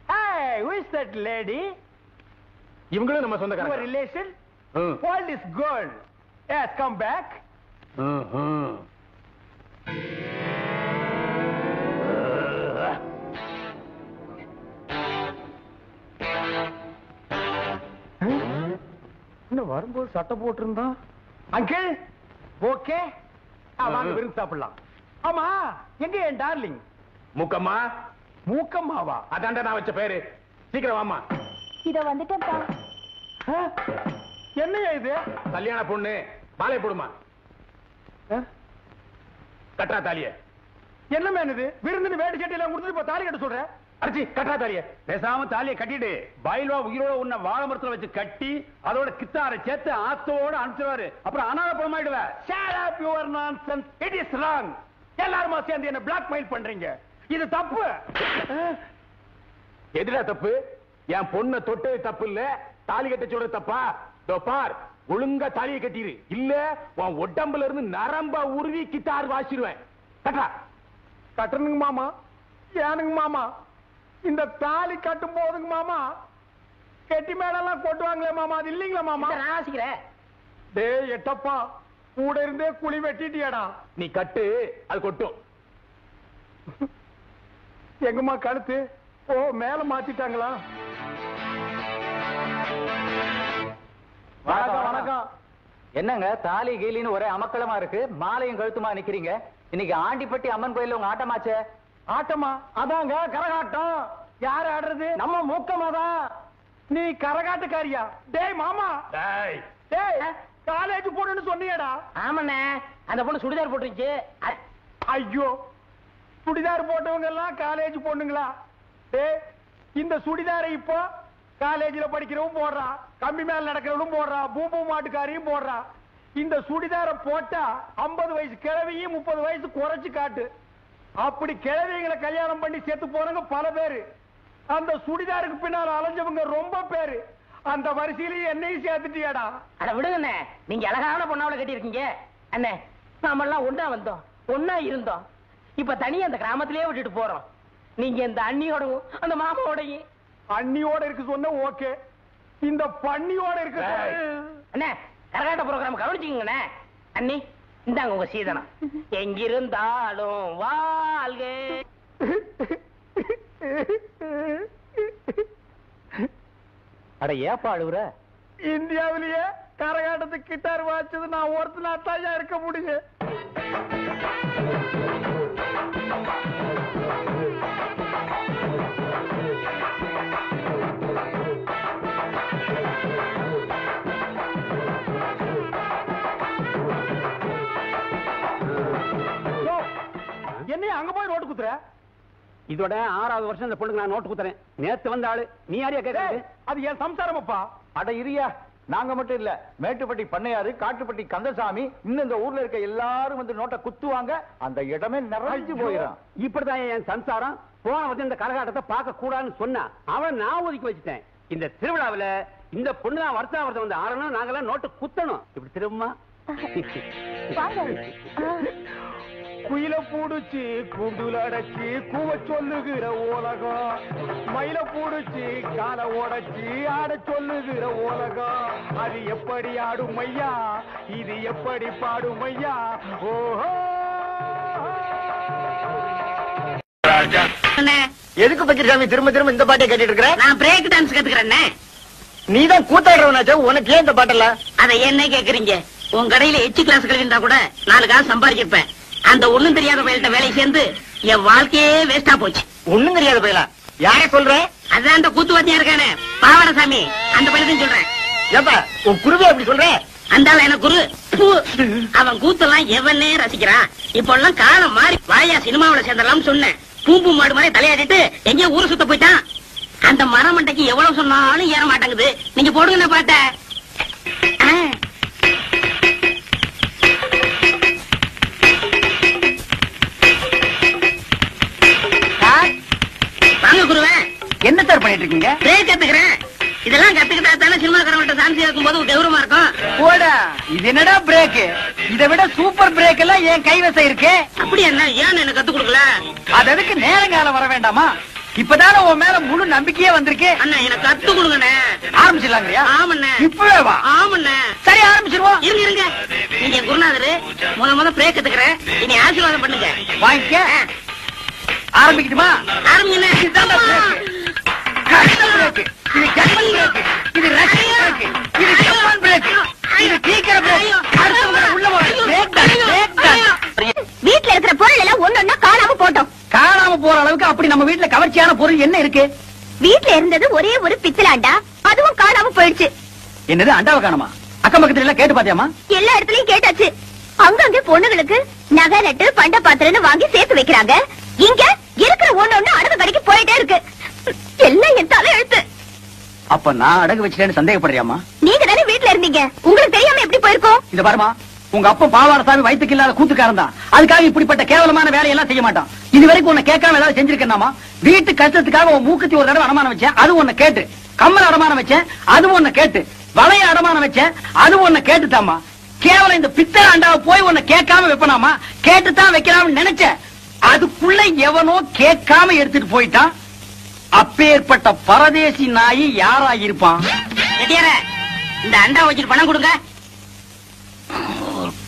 Hey, who is that lady? இவங்களும் நம்ம சொந்தக்காரர். Your relation? All is good. Yes, come back. இன்னும் வரும்போது சட்டை போட்டிருந்தா. அங்கிள், ஓகே, வாங்க விருந்து சாப்பிடலாம். ஆமா, எங்க என் டார்லிங்? மூக்கம்மா. மூக்கம்மாவா? அதான்டா நான் வச்ச பேரு. சீக்கிரம் வாமா. இத வந்துட்டேன்ப்பா. என்னையா இது? கல்யாண பொண்ணு, மாலை போடுமா. கட்டா தாலிய. என்ன மேன் இது? விருந்துன்னு வேட்டி சட்டையில கொடுத்துட்டு இப்ப தாலி கட்ட சொல்ற? அடிச்சி கட்டா தாலிய. பேசாம தாலியை கட்டிட்டு பயில்வா உயிரோட உன்ன வாழை மரத்துல வச்சு கட்டி அதோட கித்தாரை சேர்த்து ஆத்தோட அனுப்பிச்சுவாரு. அப்புறம் அனாத பணமாயிடுவ. Shut up your nonsense. It is wrong. எல்லாருமா சேர்ந்து என்ன பிளாக்மெயில் பண்றீங்க. இது தப்பு. எதுடா தப்பு? என் பொண்ணை தொட்டு தப்பு இல்ல, தாலி கட்ட சொல்ற தப்பா? பார், ஒழுங்கா தாலியை கட்டிரு, இல்ல உன் உடம்புல இருந்து நரம்பா உருவி கிட்டார் வாசிடுவேன். கட்டா. கட்டணுங்க மாமா. ஏனுங்க மாமா, இந்த தாலி கட்டும் போதுங்க மாமா கெட்டி மேடெல்லாம் கொட்டுவாங்களே மாமா, அது இல்லீங்களா மாமா? நான் வாசிக்கிறேன். டேய் எட்டப்பா, கூட இருந்தே குழி வெட்டிட்டியாடா. நீ கட்டு, அது கொட்டும். எங்கம்மா கழுத்து? ஓ, மேல மாத்திட்டாங்களா? வணக்கம் வணக்கம். என்னங்க தாலி கீலின்னு ஒரே அமக்களமா இருக்கு, மாலையும் கழுத்துமா நிக்கிறீங்க. இன்னைக்கு ஆண்டிப்பட்டி அம்மன் கோயில்ல உங்க ஆட்டமாச்சே. ஆட்டமா? அதாங்க கரகாட்டம். யாரு ஆடுறது? நம்ம மூக்கமாதான். நீ கரகாட்டக்காரியா? டேய் மாமா, டேய் காலேஜ் போறேன்னு சொன்னியடா. ஆமாண்ணே, அந்த பொண்ணு சுடிதார் போட்டுருச்சு. ஐயோ, சுடிதார் போட்டவங்க எல்லாம் காலேஜ் பொண்ணுங்களா? டேய், இந்த சுடிதாரை இப்போ காலேஜ்ல படிக்கிறவன் போடுறா, கம்பி மேல நடக்கிறவனும் போடுறா, பூம்பூ மாட்டுக்காரியும் போடுறா. இந்த சுடிதார போட்டா 50 வயசு கிழவியும் 30 வயசு குறைச்சு காட்டு. அப்படி கிழவிகளை கல்யாணம் பண்ணி சேர்த்து போறவங்க பல பேரு. அந்த சுடிதாருக்கு பின்னால் அலைஞ்சவங்க ரொம்ப பேரு. அந்த வரிசையிலேயே என்னையும் சேர்த்துட்டியாடா. அட விடுங்கண்ணே, நீங்க அழகான பொண்ணாவளை கட்டி இருக்கீங்க. அண்ணே, நாமெல்லாம் ஒன்னா வந்தோம், ஒன்னா இருந்தோம். இப்ப தனியா அந்த கிராமத்திலேயே விட்டுட்டு போறோம். நீங்க இந்த அண்ணியோடவும் அந்த மாமாவோடையும். அண்ணியோட இருக்கு சொன்ன ஓகே, இந்த பண்ணியோட இருக்கு. அண்ணே, கரகாட்ட ப்ரோகிராம் கவனிச்சுக்கங்கண்ணே. அண்ணி, இந்தாங்க உங்க சீதனம். எங்கிருந்தாலும் வாழ்க. அட ஏப்பா அழுவுற? இந்தியாவிலேயே கரகாட்டத்துக்கு கிட்டார் வாச்சது நான் ஒருத்தனா தாயா இருக்க முடியும். என்னைய அங்க போய் நோட்டு குத்துற? இதோட 6வது வருஷம் இந்த பொண்ணுக்கு நான் நோட்டு குத்துறேன். நேத்து வந்த ஆளு நீ யாரையா கேட்கறது? அது என் சம்சாரம் அப்பா. அட இரியா, நாங்க மட்டும் இல்ல, மேட்டுப்பட்டி பண்ணையாரு, காட்டுப்பட்டி கந்தசாமி, இன்னும் இந்த ஊர்ல இருக்க எல்லாரும் வந்து நோட்டை குத்துவாங்க. அந்த இடமே நிறைஞ்சு போயிடும். இப்படிதான் என் சம்சாரம் போன வந்து இந்த கரகாட்டத்தை பார்க்க கூடாதுன்னு சொன்னா அவன் நான் ஒதுக்கி வச்சுட்டேன். இந்த திருவிழாவில இந்த பொண்ணு தான் வருஷம் வந்து ஆடணும், நாங்கெல்லாம் நோட்டு குத்தணும். இப்படி திரும்ப குயில பூடுச்சு கூண்டுல அடைச்சி கூவ சொல்லுகிற உலகம், மயில பூடுச்சு கால உடைச்சி ஆட சொல்லுகிற உலகம். அது எப்படி ஆடும் ஐயா, இது எப்படி பாடும் ஐயா? ஓஹோ, எதுக்கு பக்கிரசாமி திரும்ப திரும்ப இந்த பாட்டை கேட்டுட்டு இருக்கிற? நான் பிரேக் டான்ஸ் கத்துக்கிறேன். நீதான் கூத்தாடுறவனாச்சா, உனக்கு ஏன் இந்த பாட்டெல்லாம்? அதை என்ன கேக்குறீங்க? உன் கடையில எச்சு கிளாஸ் கழிந்தா கூட 4 காசு சம்பாதிச்சிருப்பேன். அந்த ஒண்ணும் தெரியாத பயில்கிட்ட வேலை சேர்ந்து என் வாழ்க்கையே வேஸ்டா போச்சு. ஒண்ணும் தெரியாத பயிலா? யார சொல்ற? அதான் அந்த கூத்துவாத்தியா இருக்கானே பாவாடசாமி, அந்த பயில்தான் சொல்றேன். ஏப்பா உன் குருவே அப்படி சொல்ற? அந்த எனக்கு குரு. அவன் கூத்தெல்லாம் எவனே ரசிக்கிறான். இப்ப எல்லாம் காலம் மாறி வாயா சினிமாவில சேர்ந்தலாம் சொன்னேன். பூம்பு மாடு மாதிரி தலையாடிட்டு எங்கேயோ ஊரு சுத்த போயிட்டான். அந்த மரமண்டைக்கு எவ்வளவு சொன்னாலும் ஏற மாட்டேங்குது. நீங்க போடுங்க பாட்ட. வாங்க குருவே. என்ன சார் பண்ணிட்டு இருக்கீங்க? பிரேக் கத்துக்கிறேன். இதெல்லாம் கத்துக்கிட்டா தானே சினிமாக்காரங்கள்ட்ட சான்ஸ் இருக்கும் போது கௌரவமா இருக்கும். போடா, இது என்னடா பிரேக்? இதை விட சூப்பர் பிரேக் எல்லாம் என் கைவசம் இருக்கு. அப்படி என்ன, ஏன் எனக்கு கத்து கொடுக்கல? அது அதுக்கு நேரங்காலம் வர வேண்டாமா? இப்பதானே உன் மேல முழு நம்பிக்கையே வந்திருக்கு. அண்ணா எனக்கு கத்து கொடுங்கண்ணே. ஆரம்பிச்சிடலாங்கறியா? ஆமண்ணே. இப்பவே வா. ஆமண்ணே. சரி ஆரம்பிச்சிருவோம். இருங்க இருங்க, நீங்க குருநாதரு, முத பிரேக் கத்துக்கிறேன். இனி ஆசீர்வாதம் பண்ணுங்க. வாங்கிக்க. ஆரம்பிக்கட்டுமா? ஆரம்பிங்க. இதுதான் பிரேக். பிரேக். இது ஜெர்மன் பிரேக். இது ரஷ்யன் பிரேக். இது ஜப்பான் பிரேக். இது சீக்கிர பிரேக். அடுத்தவங்க உள்ள வர பிரேக் தான். பிரேக் தான். வீட்ல இருக்கிற பொருள் எல்லாம் ஒண்ணொன்னா காணாம போட்டோம். காணாம போற அளவுக்கு அப்படி நம்ம வீட்டுல கவர்ச்சியான பொருள் என்ன இருக்கு? வீட்ல இருந்தது ஒரே ஒரு பித்தளாண்டா, அதுவும் காணாம போயிடுச்சு. என்னது, அண்டாவை காணுமா? அக்கம் பக்கத்துல எல்லாம் கேட்டு பாத்தியாமா? எல்லா இடத்துலயும் கேட்டாச்சு. அங்கங்க பொண்ணுங்களுக்கு நகை நட்டு பண்ட பாத்திரம்னு வாங்கி சேர்த்து வைக்கிறாங்க. இங்க இருக்கிற ஒண்ணு அடகு கடைக்கு போயிட்டே இருக்கு. எல்லாம் என் தலை எழுத்து. அப்ப நான் அடகு வச்சிட்டேன்னு சந்தேகப்படுறியாமா? நீங்க தானே வீட்ல இருந்தீங்க, உங்களுக்கு தெரியாம எப்படி போயிருக்கோம்? இத பாருமா, உங்க அப்பா பாவாடசாமி வயிற்றுக்கு இல்லாத கூத்துக்காரன் தான். அதுக்காக இப்படிப்பட்ட கேவலமான வேலையெல்லாம் செய்ய மாட்டான். இது வரைக்கும் உன்னை கேட்காம ஏதாவது செஞ்சிருக்கேனாமா? வீட்டு கஷ்டத்துக்காக உன் மூக்குத்தி ஒரு தடவை அடமானம் வச்சேன், அது உன்னை கேட்டு. கம்மல் அடமானம் வச்சேன், அது உன்னை கேட்டு. வளைய அடமானம் வச்சேன், அது உன்னை கேட்டுட்டாமா. கேவலம் இந்த பித்தளை அண்டாவை போய் உன்னை கேட்காம வைப்பனாமா? கேட்டுத்தான் வைக்கலாம்னு நினைச்சேன். அதுக்குள்ள எவனோ கேட்காம எடுத்துட்டு போயிட்டான். அப்பேற்பட்ட பரதேசி நாயி யாரா இருப்பான்? இந்த அண்டா வச்சுட்டு பணம் கொடுங்க.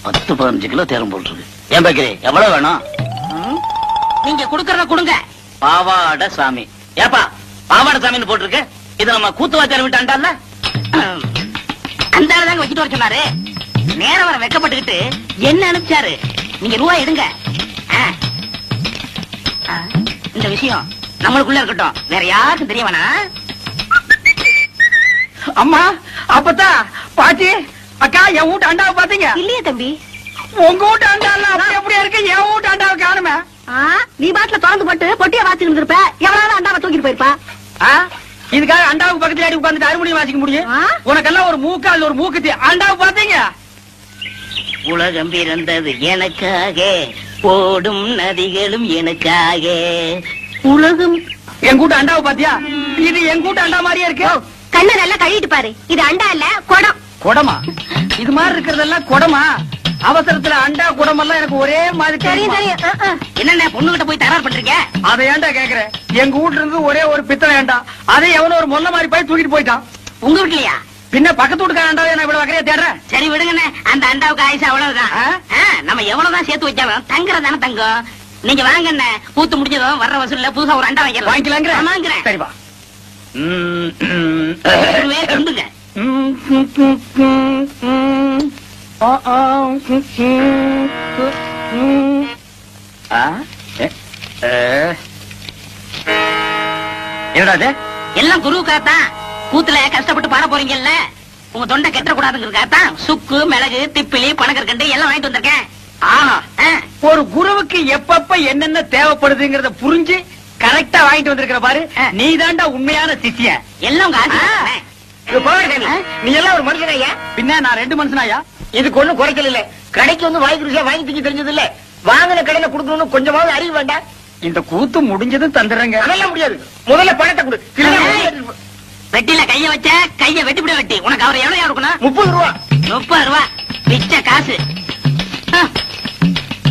10-15 கிலோ தேரம் போட்டுருக்கு. ஏன் பாக்கிறே, எவ்வளவு வேணும்? நீங்க குடுக்கறத கொடுங்க. பாவாட சாமி. ஏப்பா பாவாட சாமின்னு போட்டிருக்கு. இது நம்ம கூத்துவாச்சார விட்டு அண்டால அந்த ஆளுதாங்க வச்சுட்டு வர சொன்னாரு. நேரம் வர வெக்கப்பட்டுக்கிட்டு என்ன அனுப்பிச்சாரு. நீங்க ரூபாய் எடுங்க. இந்த விஷயம் நம்மளுக்குள்ள இருக்கட்டும், வேற யாருக்கும் தெரிய வேணாம். அம்மா அப்பதான் பாட்டி அக்கா என் வீட்டு அண்டாவை பாத்தீங்க? இல்லையே தம்பி. உங்க வீட்டு அண்டா அப்படியே இருக்கு, என் வீட்டு அண்டாவை காணுமே. நீ பாட்டுல திறந்து போட்டு பொட்டியா வாசிக்கிட்டு இருப்ப, எவ்வளவு அண்டாவை தூக்கிட்டு போயிருப்பா. இதுக்காக அண்டாவுக்கு பக்கத்துல அடி உட்கார்ந்து அறுமணி வாசிக்க முடியும்? உனக்கெல்லாம் ஒரு மூக்கால் ஒரு மூக்குத்தி. அண்டாவை பாத்தீங்க? உலகம் பிறந்தது எனக்காக, ஓடும் நதிகளும் எனக்காக. உலகம் என் கூட்ட அண்டாவை பாத்தியா? இது என் கூட்ட அண்டா மாதிரியே இருக்கு. கண்ணை நல்லா கழுவிட்டு பாரு. இது அண்டா இல்ல, குடம். குடமா? இது மாதிரி இருக்கிறதெல்லாம் குடமா? அவசரத்துல அண்டா குடம் எல்லாம் எனக்கு ஒரே மாதிரி தெரியும். என்னென்ன பொண்ணுகிட்ட போய் தரார் பண்றீங்க? அதை ஏன்டா கேக்குறேன்? எங்க வீட்டுல இருந்து ஒரே ஒரு பித்தளை அண்டா, அதை எவனோ ஒரு மொல்ல மாதிரி போய் தூக்கிட்டு போயிட்டான். உங்க வீட்லயா? பின்ன பக்கத்து வீட்டுக்கார அண்டாவை நான் இவ்வளவு வகையா தேடுறேன். சரி விடுங்கண்ணே, அந்த அண்டாவுக்கு ஆயுசு அவ்வளவுதான். நம்ம எவ்வளவுதான் சேர்த்து வச்சாலும் தங்குறதானே தங்கம். நீங்க வாங்கண்ணே, பூத்து முடிஞ்சதும் வர்ற வசூல்ல புதுசா ஒரு அண்டா வாங்கிக்கலாங்கிறேன். சரிப்பா. சொல்லுங்க. என்னடா எல்லாம் குருவுக்காகத்தான். கூத்துல கஷ்டப்பட்டு பாட போறீங்கல்ல, உங்க தொண்டை கெட்ட கூடாதுங்கிறதுக்காகத்தான் சுக்கு, மிளகு, திப்பிலி, பனகற்கண்டு எல்லாம் வாங்கிட்டு வந்திருக்கேன். ஒரு குருவுக்கு எப்பப்ப என்னென்ன தேவைப்படுதுங்கிறத புரிஞ்சு கரெக்டா வாங்கிட்டு வந்திருக்கிற பாரு. நீ தாண்டா உண்மையான சிஷ்யன். எல்லாம் உங்க ஆசை. நீ எல்லாம் ஒரு மனுஷனாயா? பின்ன நான் 2 மனுஷனாயா? இதுக்கு ஒண்ணும் குறைக்கல இல்ல. கடைக்கு வந்து வாங்கி ருசியா வாங்கி திங்க தெரிஞ்சது இல்ல. வாங்கின கடையில கொடுக்கணும்னு கொஞ்சமாவது அறிவு வேண்டாம். இந்த கூத்து முடிஞ்சதும் தந்துடுறேங்க. அதெல்லாம் முடியாது. முதல்ல பணத்தை கொடு. வெட்டில கைய வச்ச கைய வெட்டிவிட வெட்டி. உனக்கு அவர் எவ்வளவு இருக்கணும்? 30 ரூபா. 30 ரூபா பிச்ச காசு.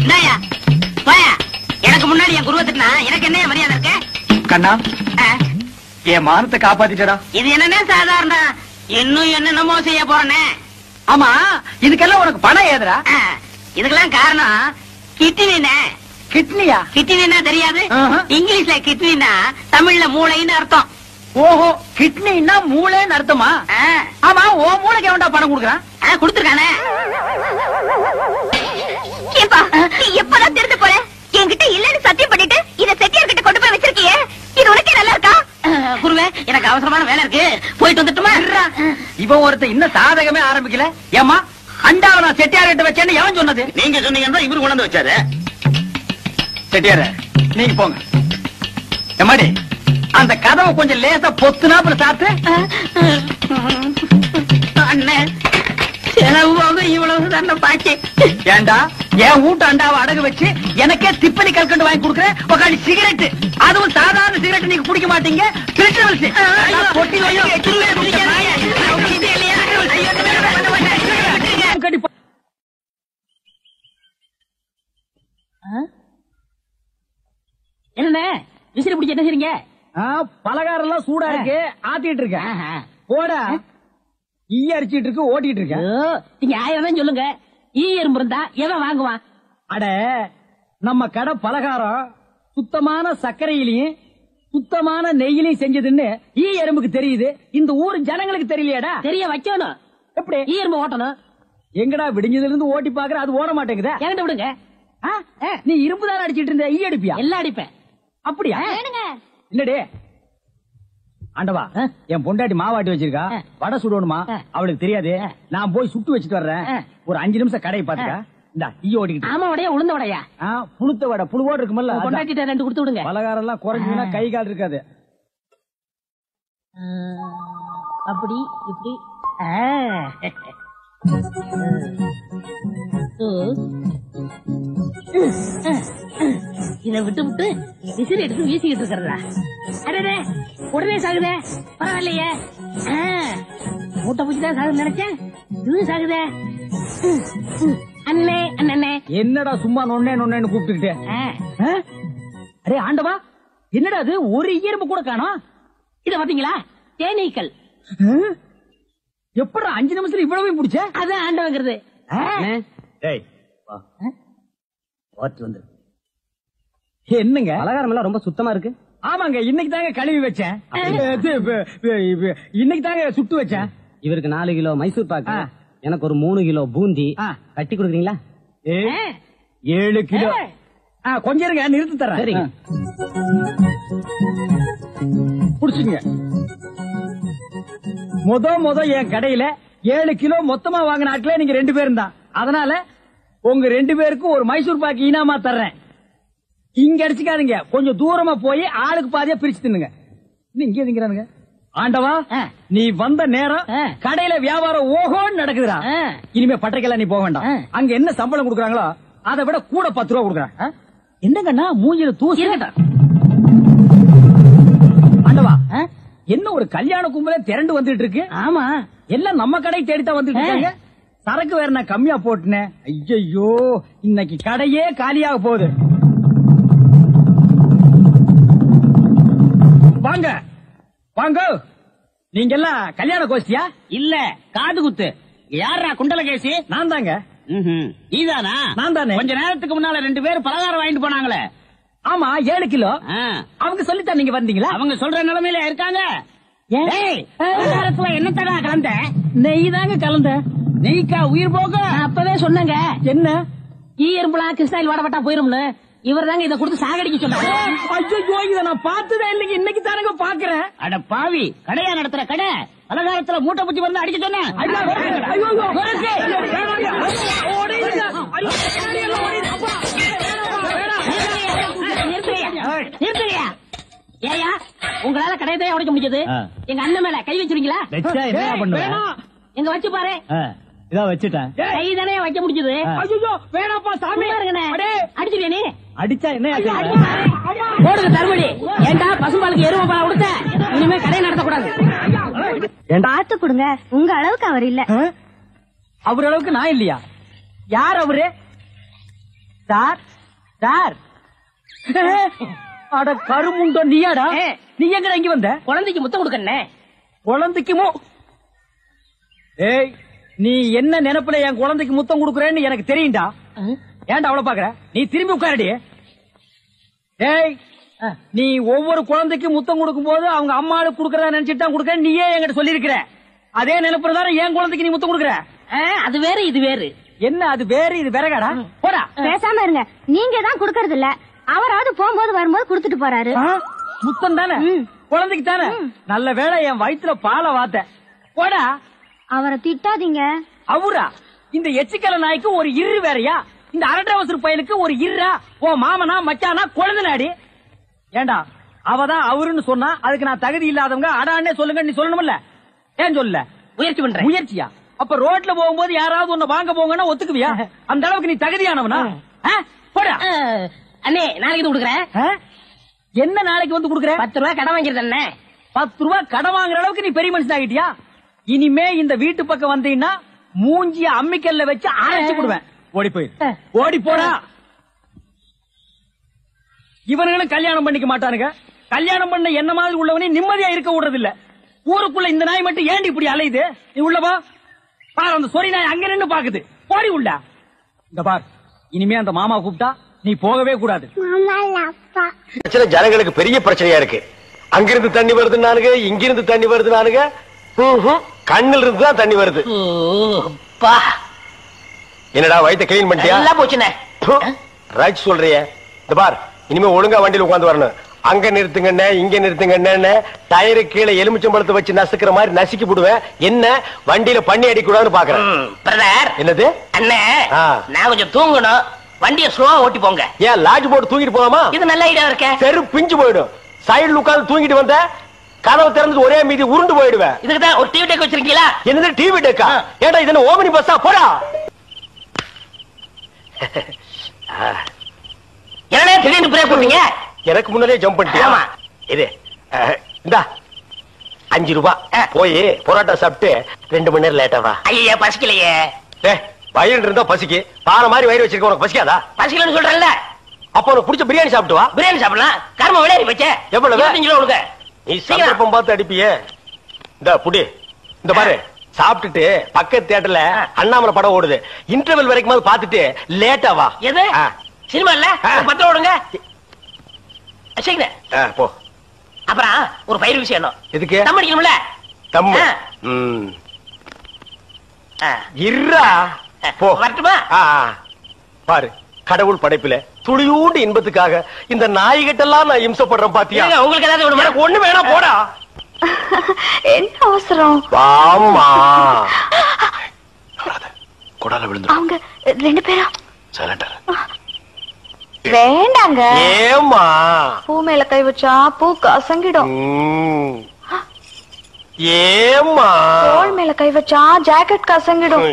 இந்தாயா போயா. எனக்கு முன்னாடி என் குருவத்துக்குனா எனக்கு என்ன மரியாதை இருக்க? கண்ணா, என் மானத்தை காப்பாத்திட்டடா. இது என்னன்னா சாதாரண, இன்னும் என்னென்னமோ செய்ய போறேனே. ஆமா, இதுக்கெல்லாம் உனக்கு பணம் ஏதுடா? இதுக்கெல்லாம் காரணம் கிட்னினே. கிட்னியா? கிட்னினா தெரியாது? இங்கிலீஷ்ல கிட்னினா தமிழ்ல மூளைன்னு அர்த்தம். ஓஹோ, கிட்னின்னா மூளைன்னு அர்த்தமா? ஆமா, ஓ மூளைக்கு எவன்டா பணம் கொடுக்குறான்? கொடுத்துருக்கானே. எப்பதான் தெரிந்து போற? என்கிட்ட இல்லன்னு சத்தியம் பண்ணிட்டு இத செட்டியார் கிட்ட கொண்டு போய் வச்சிருக்கியே, இது உனக்கே நல்லா இருக்கா? குருவே, எனக்கு அவசரமான வேலை இருக்கு, போயிட்டு வந்துட்டுமா? இவன் ஒருத்த இன்னும் சாதகமே ஆரம்பிக்கல. ஏமா, அண்டாவை நான் செட்டியார் கிட்ட வச்சேன்னு எவன் சொன்னது? நீங்க சொன்னீங்கன்னா இவரு கொண்டு வந்து வச்சாரு. செட்டியார, நீங்க போங்க. எம்மாடி, அந்த கதவை கொஞ்சம் லேசா பொத்துனாப்புல சாத்து. அண்ணே, செலவு போக இவ்வளவு தானே பாக்கி. ஏண்டா, என் வீட்டு அண்டாவை அடகு வச்சு எனக்கே திப்பலி கல்கண்டு வாங்கி கொடுக்குறேன். உக்காடி சிகரெட், அதுவும் சாதாரண சிகரெட் நீங்க குடிக்க மாட்டீங்க. என்ன விசிறி பிடிச்ச என்ன செய்றீங்க? பலகாரம் எல்லாம் சூடா இருக்கு, ஆத்திட்டு இருக்கேன். போடா, ஈ அடிச்சிட்டு இருக்கு, ஓட்டிட்டு இருக்கேன். நீங்க 1000 சொல்லுங்க. ஈ எறும்பு இருந்தா எவன் வாங்குவான்? அட, நம்ம கடை பலகாரம் சுத்தமான சர்க்கரையிலையும் சுத்தமான நெய்யிலையும் செஞ்சதுன்னு ஈ எறும்புக்கு தெரியுது. இந்த ஊர் ஜனங்களுக்கு தெரியலையாடா? தெரிய வைக்கணும். எப்படி? ஈ எறும்பு ஓட்டணும். எங்கடா விடிஞ்சதுல இருந்து ஓட்டி பாக்குற, அது ஓட மாட்டேங்குதா? என்கிட்ட விடுங்க. நீ இரும்பு தானே அடிச்சிட்டு இருந்த, ஈ அடிப்பியா? எல்லாம் அடிப்பேன். அப்படியா? இல்லடே ஆண்டவா, என் பொண்டாட்டி மாவாட்டி வச்சிருக்கா, வடை சுடணுமா? அவளுக்கு தெரியாது. நான் போய் சுட்டு வச்சுட்டு வர்றேன். ஒரு 5 நிமிஷம் கடையை பாத்துக்க. இந்த ஈ ஓடிக்கிட்டு. ஆமா, வடையா உளுந்த வடையா? புளுத்த வடை, புழுவோடு இருக்குமல்ல. பொண்டாட்டிட்ட 2 கொடுத்து விடுங்க. பலகாரம் எல்லாம் குறைஞ்சுன்னா கை கால் இருக்காது. அப்படி இப்படி. இதை விட்டு விட்டு விசிறி எடுத்து வீசிக்கிட்டு இருக்கிறதா? அடே, உடனே சாகுதே. பரவாயில்லையே, மூட்டை பூச்சிதான் சாகுது நினைச்சேன். இது சாகுதே. அண்ணே அண்ணே, என்னடா சும்மா நொன்னே நொன்னேன்னு கூப்பிட்டுக்கிட்டு? அரே ஆண்டவா, என்னடா அது, ஒரு ஈரம்பு கூட காணோம். இத பாத்தீங்களா? தேனீக்கள். எப்படா 5 நிமிஷத்துல இவ்வளவு பிடிச்ச? அதான் ஆண்டவங்கிறது. என்னங்க பலகாரம் எல்லாம் ரொம்ப சுத்தமா இருக்கு. ஆமாங்க, இன்னைக்கு தாங்க கழுவி வச்சேன். இன்னைக்கு தாங்க சுட்டு வச்சேன். இவருக்கு 4 கிலோ மைசூர் பாக்கு, எனக்கு ஒரு 3 கிலோ பூந்தி கட்டி கொடுக்குறீங்களா? 7 கிலோ. கொஞ்சம் இருங்க, நிறுத்தி தரேன். சரிங்க. புடிச்சுங்க. முத என் கடையில 7 கிலோ மொத்தமா வாங்கின ஆட்களே நீங்க 2 பேரும் தான். அதனால உங்க 2 பேருக்கும் ஒரு மைசூர் பாக்கு இனாமா தர்றேன். இங்க அடிச்சுக்காதீங்க, கொஞ்சம் தூரமா போய் ஆளுக்கு பாதியா பிரிச்சு தின்னுங்க. இங்க திங்கிறானுங்க. ஆண்டவா, நீ வந்த நேரம் கடையில வியாபாரம் ஓஹோன்னு நடக்குதுடா. இனிமே பட்டைக்கெல்லாம் நீ போக வேண்டாம். அங்க என்ன சம்பளம் கொடுக்குறாங்களோ அதை விட கூட 10 ரூபா கொடுக்குறாங்க. என்னங்கண்ணா மூஞ்சில தூசி. ஆண்டவா, என்ன ஒரு கல்யாண கும்பலே திரண்டு வந்துட்டு இருக்கு. ஆமா, எல்லாம் நம்ம கடை தேடித்தான் வந்துட்டு இருக்காங்க. சரக்கு வேற நான் கம்மியா போட்டுனேன். ஐயோ, இன்னைக்கு கடையே காலியாக போகுது. வாங்க வாங்க, நீங்க எல்லாம் கல்யாண கோஷ்டியா? இல்ல, காது குத்து. யாரா குண்டல கேசி? நான் தாங்க. நீதானா? நான் தானே. கொஞ்ச நேரத்துக்கு முன்னால 2 பேர் பலகாரம் வாங்கிட்டு போனாங்களே. ஆமா, 7 கிலோ. அவங்க சொல்லித்தான் நீங்க வந்தீங்களா? அவங்க சொல்ற நிலைமையில இருக்காங்க. என்னத்தடா கலந்த? நெய் தாங்க கலந்த. நெய்க்கா உயிர் போக? அப்பவே சொன்னங்க. என்ன ஈயம்புலாம் கிருஷ்ணாயில் வாடப்பட்டா போயிரும்னு இவர் தாங்க இதை கொடுத்து சாகடிக்க சொன்னாங்க. ஐயோ, இதை நான் பார்த்ததே இல்லைங்க, இன்னைக்கு தானங்க பாக்குறேன். அட பாவி, கடையா நடத்துற கடை பலகாரத்துல மூட்டை பூச்சி வந்து அடிக்க சொன்னேன். ஏயா, உங்களால கடையத்தையே உடைக்க முடிஞ்சது. எங்க அண்ணன் மேல கை வச்சிருக்கீங்களா? எங்க வச்சு பாரு. இதான் வச்சுட்டேன். கை தானே வைக்க முடிஞ்சது. வேணாப்பா சாமி, அடிச்சுட்டே நீ. அடிச்சா என்ன போடுங்க தருமடி. ஏண்டா பசும்பாலுக்கு எருவ பால் கொடுத்த? இனிமே கடை நடத்தக்கூடாது. பார்த்து கொடுங்க, உங்க அளவுக்கு அவர் இல்ல. அவர் அளவுக்கு நான் இல்லையா? யார் அவரு? Sir sir. அட கருமுண்டோ, நீயாடா? நீ எங்க இங்க வந்த? குழந்தைக்கு முத்தம் கொடுக்கண்ணே. குழந்தைக்குமோ? ஏய், நீ என்ன நினைப்புல என் குழந்தைக்கு முத்தம் கொடுக்கறேன்னு எனக்கு தெரியும்டா. ஏன்டா அவ்வளவு பாக்குற? நீ திரும்பி உட்காரடி. ஏய், நீ ஒவ்வொரு குழந்தைக்கு முத்தம் கொடுக்கும் போது அவங்க அம்மாவுக்கு கொடுக்கறதா நினைச்சிட்டு தான் கொடுக்க. நீயே என்கிட்ட சொல்லி இருக்கிற. அதே நினைப்புறதான என் குழந்தைக்கு நீ முத்தம் கொடுக்கற. அது வேறு இது வேறு. என்ன அது வேறு இது வேறகாடா? போடா. பேசாம இருங்க, நீங்க தான் கொடுக்கறது இல்ல. அவராவது போகும்போது வரும்போது கொடுத்துட்டு போறாரு. முத்தம் தானே குழந்தைக்கு தானே. நல்ல வேளை என் வயிற்றுல பாலை வாத்த. போடா. அவரை திட்டாதீங்க. அவரா? இந்த எச்சிக்கல நாய்க்கு ஒரு இரு வேறையா? இந்த அரட்டவசர் பயலுக்கு ஒரு இருரா? ஓ மாமனா மச்சானா குழந்தைனாடி. ஏண்டா, அவதான் அவருன்னு சொன்னா அதுக்கு நான் தகுதி இல்லாதவங்க அடான்னே சொல்லுங்க நீ சொல்லணும்ல. ஏன் சொல்ல? முயற்சி பண்றேன். முயற்சியா? அப்ப ரோட்ல போகும்போது யாராவது ஒண்ணு வாங்க போங்கன்னா ஒத்துக்குவியா? அந்த அளவுக்கு நீ தகுதியானவனா? போடா. அண்ணே, நாளைக்கு கொடுக்குறேன். என்ன நாளைக்கு வந்து கொடுக்குறேன்? 10 ரூபாய் கடன் வாங்கிறது அண்ணே. 10 ரூபாய் கடன் வாங்குற அளவுக்கு நீ பெரிய மனுஷன் ஆகிட்டியா? இனிமே இந்த வீட்டு பக்கம் வந்தீங்கன்னா மூஞ்சிய அம்மிக்கல்ல வச்சு அரைச்சு விடுவேன். ஓடி போய் ஓடி போடா. இவனுங்களும் கல்யாணம் பண்ணிக்க மாட்டானுங்க. கல்யாணம் பண்ண என்ன மாதிரி உள்ளவனே நிம்மதியா இருக்க விடுறது இல்ல. ஊருக்குள்ள இந்த நாய் மட்டும் ஏண்டி இப்படி அலையுது? நீ உள்ளவா பாரு, அந்த சொறி நாய் அங்க நின்னு பாக்குது. போடி உள்ள. இந்த பார், இனிமே அந்த மாமா கூப்பிட்டா நீ போகவே கூடாது. ஜனங்களுக்கு பெரிய பிரச்சனையா இருக்கு. அங்கிருந்து தண்ணி வருதுன்னானுங்க, இங்கிருந்து தண்ணி வருதுன்னானுங்க. கண்ணில் இருந்து தான் தண்ணி வருது. என்னடா வயிற்ற கிளீன் பண்ணிட்டியா? எல்லாம் போச்சுனே. ரைட் சொல்றிய. இந்த பார், இனிமே ஒழுங்கா வண்டியில உட்கார்ந்து வரணும். அங்க நிறுத்துங்கண்ணே, இங்க நிறுத்துங்கண்ணே. டயரு கீழே எலுமிச்சம்பழத்தை வச்சு நசுக்கிற மாதிரி நசுக்கி விடுவேன். என்ன வண்டியில பண்ணி அடிக்கூடாதுன்னு பாக்குறேன். என்னது அண்ணே? நான் கொஞ்சம் தூங்கணும். வண்டியை ஸ்லோவா ஓட்டி போங்க. ஏன் லாட்ஜ் போட்டு தூங்கிட்டு போலாமா? இது நல்ல ஐடியா இருக்க. தெரு பிஞ்சு போயிடும். சைடுல உட்கார்ந்து தூங்கிட்டு வந்த கதவை திறந்து ஒரே மீதி உருண்டு போயிடுவேன். இதுக்கு தான் ஒரு டிவி டெக் வச்சிருக்கீங்களா? என்னது டிவி டெக்கா? ஏடா இது என்ன ஓமனி பஸ்ஸா? போடா. என்னடா திடீர்னு பிரேக் போட்டீங்க? எனக்கு முன்னாலே ஜம்ப் பண்ணிட்டியா? ஆமா. இது இந்தா 5 ரூபாய். போய் பரோட்டா சாப்பிட்டு 2 மணி நேரம் லேட்டா வா. ஐயா பசிக்கலையே. வயிறு இருந்தா பசிக்கு. பாறை மாதிரி வயிறு வச்சிருக்க உனக்கு பசிக்காதா? பசிக்கலன்னு சொல்றேன்ல. அப்ப உனக்கு பிடிச்ச பிரியாணி சாப்பிட்டு வா. பிரியாணி சாப்பிடலாம். கர்ம விளையாடி போச்சே. எவ்வளவு? 25 கிலோ கொடுங்க. நீ சந்தர்ப்பம் பார்த்து அடிப்பியே. இந்த புடி. இந்த பாரு, சாப்பிட்டுட்டு பக்கத்து தியேட்டர்ல அண்ணாமலை படம் ஓடுது. இன்டர்வல் வரைக்கும் பாத்துட்டு லேட்டா வா. எது சினிமா இல்ல? 10 ரூபா கொடுங்க. போ. அப்புறம் ஒரு பயிர் விஷயம். எதுக்கு? தம் அடிக்கணும்ல. தம்மு இருடா. போ. வரட்டுமா? பாரு, கடவுள் படைப்பில துளியூண்டு இன்பத்துக்காக இந்த நாய்கிட்டெல்லாம் நான் இம்சப்படுறேன் பாத்தியா? உங்களுக்கு ஏதாவது ஒண்ணு வேணா போடா. என்ன அவசரம்? வாமா. கொடால விழுந்து. அவங்க 2 பேரும் சைலண்டா. வேண்டாங்க. ஏமா? பூ மேல கை வச்சா பூ கசங்கிடும். ஏமா? தோள் மேல கை வச்சா ஜாக்கெட் கசங்கிடும்.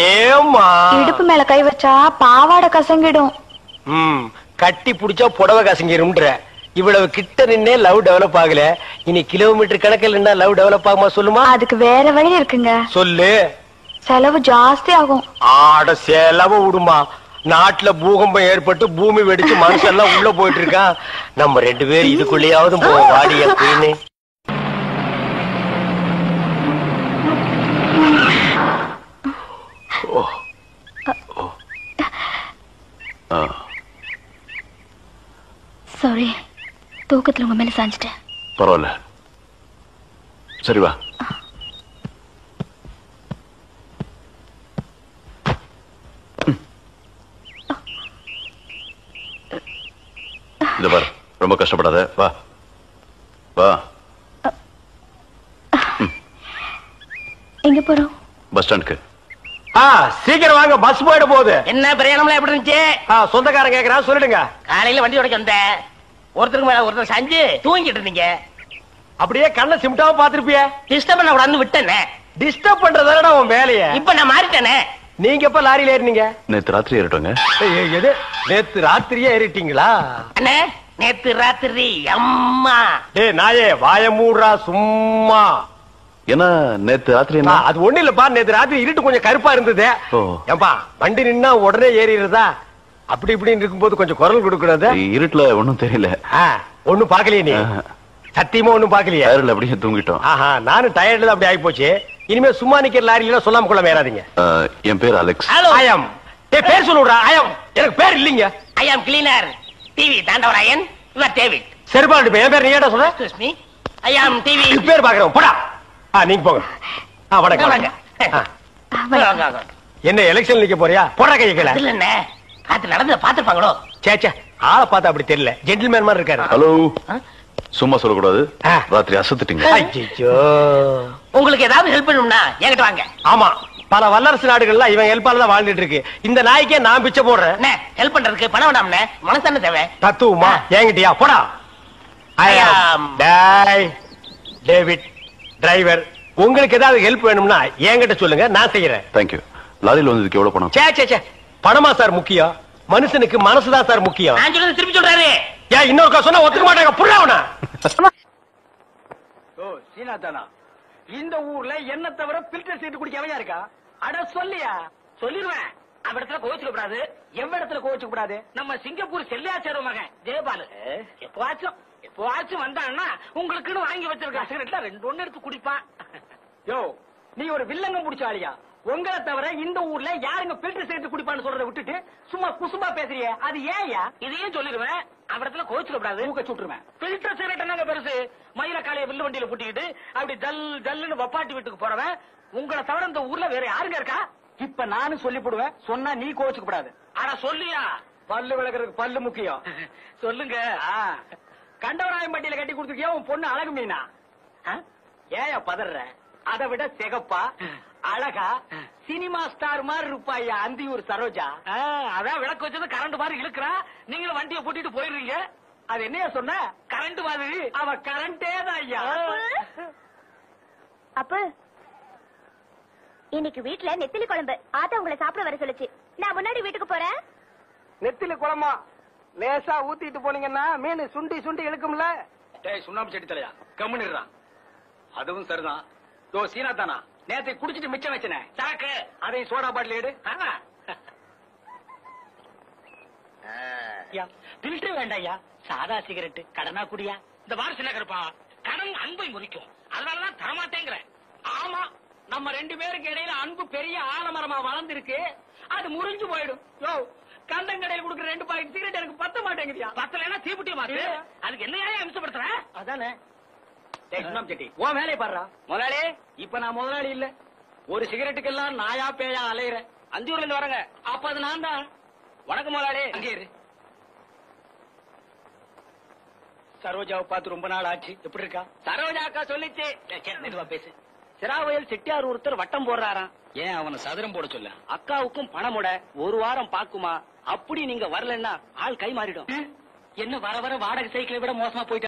ஏமா? இடுப்பு மேல கை வச்சா பாவாடை கசங்கிடும். கட்டி புடிச்சா புடவை கசங்கிரும்ன்ற. இவ்வளவு கிட்ட நின்னே லவ் டெவலப் ஆகல. இனி கிலோமீட்டர் கணக்கில் நின்னா லவ் டெவலப் ஆகுமா சொல்லுமா? அதுக்கு வேற வழி இருக்குங்க. சொல்லு. செலவு ஜாஸ்தி ஆகும். ஆட செலவு விடுமா. நாட்டுல பூகம்பம் ஏற்பட்டு பூமி வெடிச்சு மனுஷன் எல்லாம் உள்ள போயிட்டு இருக்கான். நம்ம 2 பேரும் இதுக்குள்ளேயாவது வாடி அப்படின்னு. சாரி, தூக்கத்துல உங்க மேல சாஞ்சிட்டேன். பரவாயில்ல, சரி வா. இந்த பாரு, ரொம்ப கஷ்டப்படாத, வா வா. எங்க போறோம்? பஸ் ஸ்டாண்டுக்கு. சீக்கிரம் வாங்க, பஸ் போயிட போகுது. என்ன பிரயாணம்லாம் எப்படி இருந்துச்சு? சொந்தக்காரன் கேக்குறான், சொல்லிடுங்க. காலையில வண்டி உடைக்க வந்தேன். ஒருத்தருக்கு மேல ஒருத்தர் சாஞ்சு தூங்கிட்டு இருந்தீங்க. அப்படியே கண்ணை சிமிட்டாம பாத்துருப்பிய. டிஸ்டர்ப் பண்ண கூடாதுன்னு விட்டேனே. டிஸ்டர்ப் பண்றதானடா உன் வேலைய. இப்ப நான் மாறிட்டேனே. நீங்க எப்ப லாரியில ஏறினீங்க? நேத்து ராத்திரி ஏறிட்டோங்க. எது, நேத்து ராத்திரியே ஏறிட்டீங்களா? அண்ணே, நேத்து ராத்திரி அம்மா. டேய் நாயே, வாய மூடுறா சும்மா. ஏன்னா நேத்து ராத்திரி என்ன? அது ஒண்ணு இல்லப்பா, நேத்து ராத்திரி இருட்டு கொஞ்சம் கருப்பா இருந்தது. ஏம்பா வண்டி நின்னா உடனே ஏறிடுறதா? அப்படி இப்படின்னு இருக்கும்போது கொஞ்சம் குரல் கொடுக்கறது. இருட்டுல ஒண்ணும் தெரியல. ஒண்ணும் பாக்கலையே நீ? சத்தியமா ஒண்ணும் பாக்கலையா? அப்படியே தூங்கிட்டோம். நானும் டயர்ட்ல தான் அப்படி ஆகி போச்சு. இனிமே சும்மா நிக்கிற லாரியில சொல்லாம கொள்ள மேறாதீங்க. என் பேர் அலெக்ஸ். ஐயம். பேர் சொல்லுடா. ஐயம். எனக்கு பேர் இல்லீங்க. I am cleaner. TV Thandavarayan. இவர் டேவிட். சரிபாடு, என் பேர் நீ ஏடா சொல்ற? Excuse me. I am TV. பேர் பாக்குறோம், போடா. நீங்க போங்க. வணக்கம். என்ன எலெக்ஷன் நிக்க போறியா? போடா கையை கீழ. இல்ல என்ன, அது நடந்து பாத்துப்பாங்களோ? சேச்சே, ஆளை பார்த்தா அப்படி தெரியல. ஜென்டில்மேன் மாதிரி இருக்காரு. ஹலோ, சும்மா சொல்லக்கூடாது. ராத்திரி அசத்துட்டீங்க. உங்களுக்கு ஏதாவது ஹெல்ப் பண்ணணும்னா என்கிட்ட வாங்க. ஆமா, பல வல்லரசு நாடுகள்ல இவன் ஹெல்ப்பால தான் வாழ்ந்துட்டு இருக்கு. இந்த நாய்க்கே நான் பிச்சை போடுறேன். ஹெல்ப் பண்றதுக்கு பணம் வேண்டாம்னே, மனசான தேவை. தத்துவமா? என்கிட்டயா? போடா. David driver. உங்களுக்கு ஏதாவது ஹெல்ப் வேணும்னா என்கிட்ட சொல்லுங்க, நான் செய்யறேன். தேங்க்யூ. லாரியில் வந்ததுக்கு எவ்வளவு பணம்? சே பணமா சார் முக்கியம்? மனுஷனுக்கு மனசுதான் சார் முக்கியம். நான் சொல்றது திருப்பி சொல்றாரு. ஏன் இன்னொருக்கா சொன்னா ஒத்துக்க மாட்டாங்க. புரியவனா? சீனாதானா, இந்த ஊர்ல என்ன தவிர பில்டர் சீட்டு குடிக்க அவன் இருக்கா? அட சொல்லியா? சொல்லிடுவேன். அவ இடத்துல கோவிச்சுக்க கூடாது. எவ்விடத்துல கோவிச்சுக்க கூடாது? நம்ம சிங்கப்பூர் செல்லியாச்சார மகன் ஜெயபாலு எப்பவாச்சும் வந்தான்னா உங்களுக்குன்னு வாங்கி வச்சிருக்க சிகரெட்ல 2 எடுத்து குடிப்பான். யோ, நீ ஒரு வில்லங்கம் முடிச்ச ஆளியா? உங்களை தவிர இந்த ஊர்ல யாருங்க பில்டர் சீட்டு குடிப்பான்னு சொல்றதை விட்டுட்டு சும்மா குசுமா பேசுறிய, அது ஏயா? இதையும் சொல்லிடுவேன். அவ இடத்துல கோவிச்சுக்க கூடாது. மூக்க சுட்டுருவேன். பில்டர் சிகரெட் என்னங்க பெருசு? மயில காலைய வில்லு வண்டியில புட்டிக்கிட்டு அப்படி ஜல் ஜல்லுன்னு வப்பாட்டி வீட்டுக்கு போறவன் உங்களை தவிர இந்த ஊர்ல வேற யாருங்க இருக்கா? இப்ப நானும் சொல்லி போடுவேன், சொன்னா நீ கோவிச்சுக்க கூடாது. ஆனா சொல்லியா? பல்லு விளக்குறதுக்கு பல்லு முக்கியம். சொல்லுங்க. கண்டவராயன் பட்டியில கட்டி கொடுத்துருக்கியா உன் பொண்ணு அழகு மீனா? ஏயா பதற? அதை விட சிகப்பா அழகா சினிமா ஸ்டார் மாதிரி இருப்பாயா அந்தியூர் சரோஜா. அதான் விளக்கு வச்சது கரண்ட் மாதிரி இழுக்கிறா. நீங்களும் வண்டியை பூட்டிட்டு போயிடுறீங்க. அது என்னையா சொன்ன? கரண்ட் மாதிரி. அவ கரண்டே தான் ஐயா. அப்ப இன்னைக்கு வீட்டுல நெத்திலி குழம்பு. ஆத்தா உங்களை சாப்பிட வர சொல்லுச்சு. நான் முன்னாடி வீட்டுக்கு போறேன். நெத்திலி குழம்பா? லேசா ஊத்திட்டு போனீங்கன்னா மீன் சுண்டி சுண்டி இழுக்கும்ல. டேய் சுண்ணாம்பு செடி தலையா, கம்முன்னுறான். அதுவும் சரிதான். சீனா தானா, நேத்தை குடிச்சிட்டு மிச்சம் வச்சனே சாக்கு, அதை சோடா பாட்டில் எடு. பில்டர் வேண்டாயா, சாதா சிகரெட் கடனா குடியா. இந்த வார சின்ன கருப்பா, கடன் அன்பை முறிக்கும். அதனாலதான் தரமாட்டேங்கிறேன். ஆமா, நம்ம 2 பேருக்கு இடையில அன்பு பெரிய ஆலமரமா வளர்ந்துருக்கு. அது முறிஞ்சு போயிடும். யோ, கண்டங்கடையில் கொடுக்குற 2 பாக்கெட் சிகரெட் எனக்கு பத்த மாட்டேங்குதியா? பத்தலைன்னா தீப்புட்டிய மாத்து. அதுக்கு என்ன அம்சப்படுத்துற? அதானே. செட்டி உன் வேலையை பாடுறா. முதலாளி, இப்ப நான் முதலாளி இல்ல. ஒரு சிகரெட்டுக்கெல்லாம் நாயா பேயா அலையிறேன். அஞ்சூர்ல இருந்து வரங்க. அப்ப அது நான் தான். வணக்கம் முதலாளி. அங்கே இரு. சரோஜாவை பார்த்து ரொம்ப நாள் ஆச்சு. எப்படி இருக்கா? சரோஜா அக்கா சொல்லிச்சு. மெதுவா பேசு. சிராவயல் செட்டியார் ஒருத்தர் வட்டம் போடுறாராம். ஏன் அவனை சதுரம் போட சொல்ல? அக்காவுக்கும் பணமுட ஒரு வாரம் பாக்குமா, அப்படி நீங்க வரலன்னா ஆள் கை மாறிடும். என்ன வர வர வாடகை சைக்கிளை விட மோசமா போயிட்டு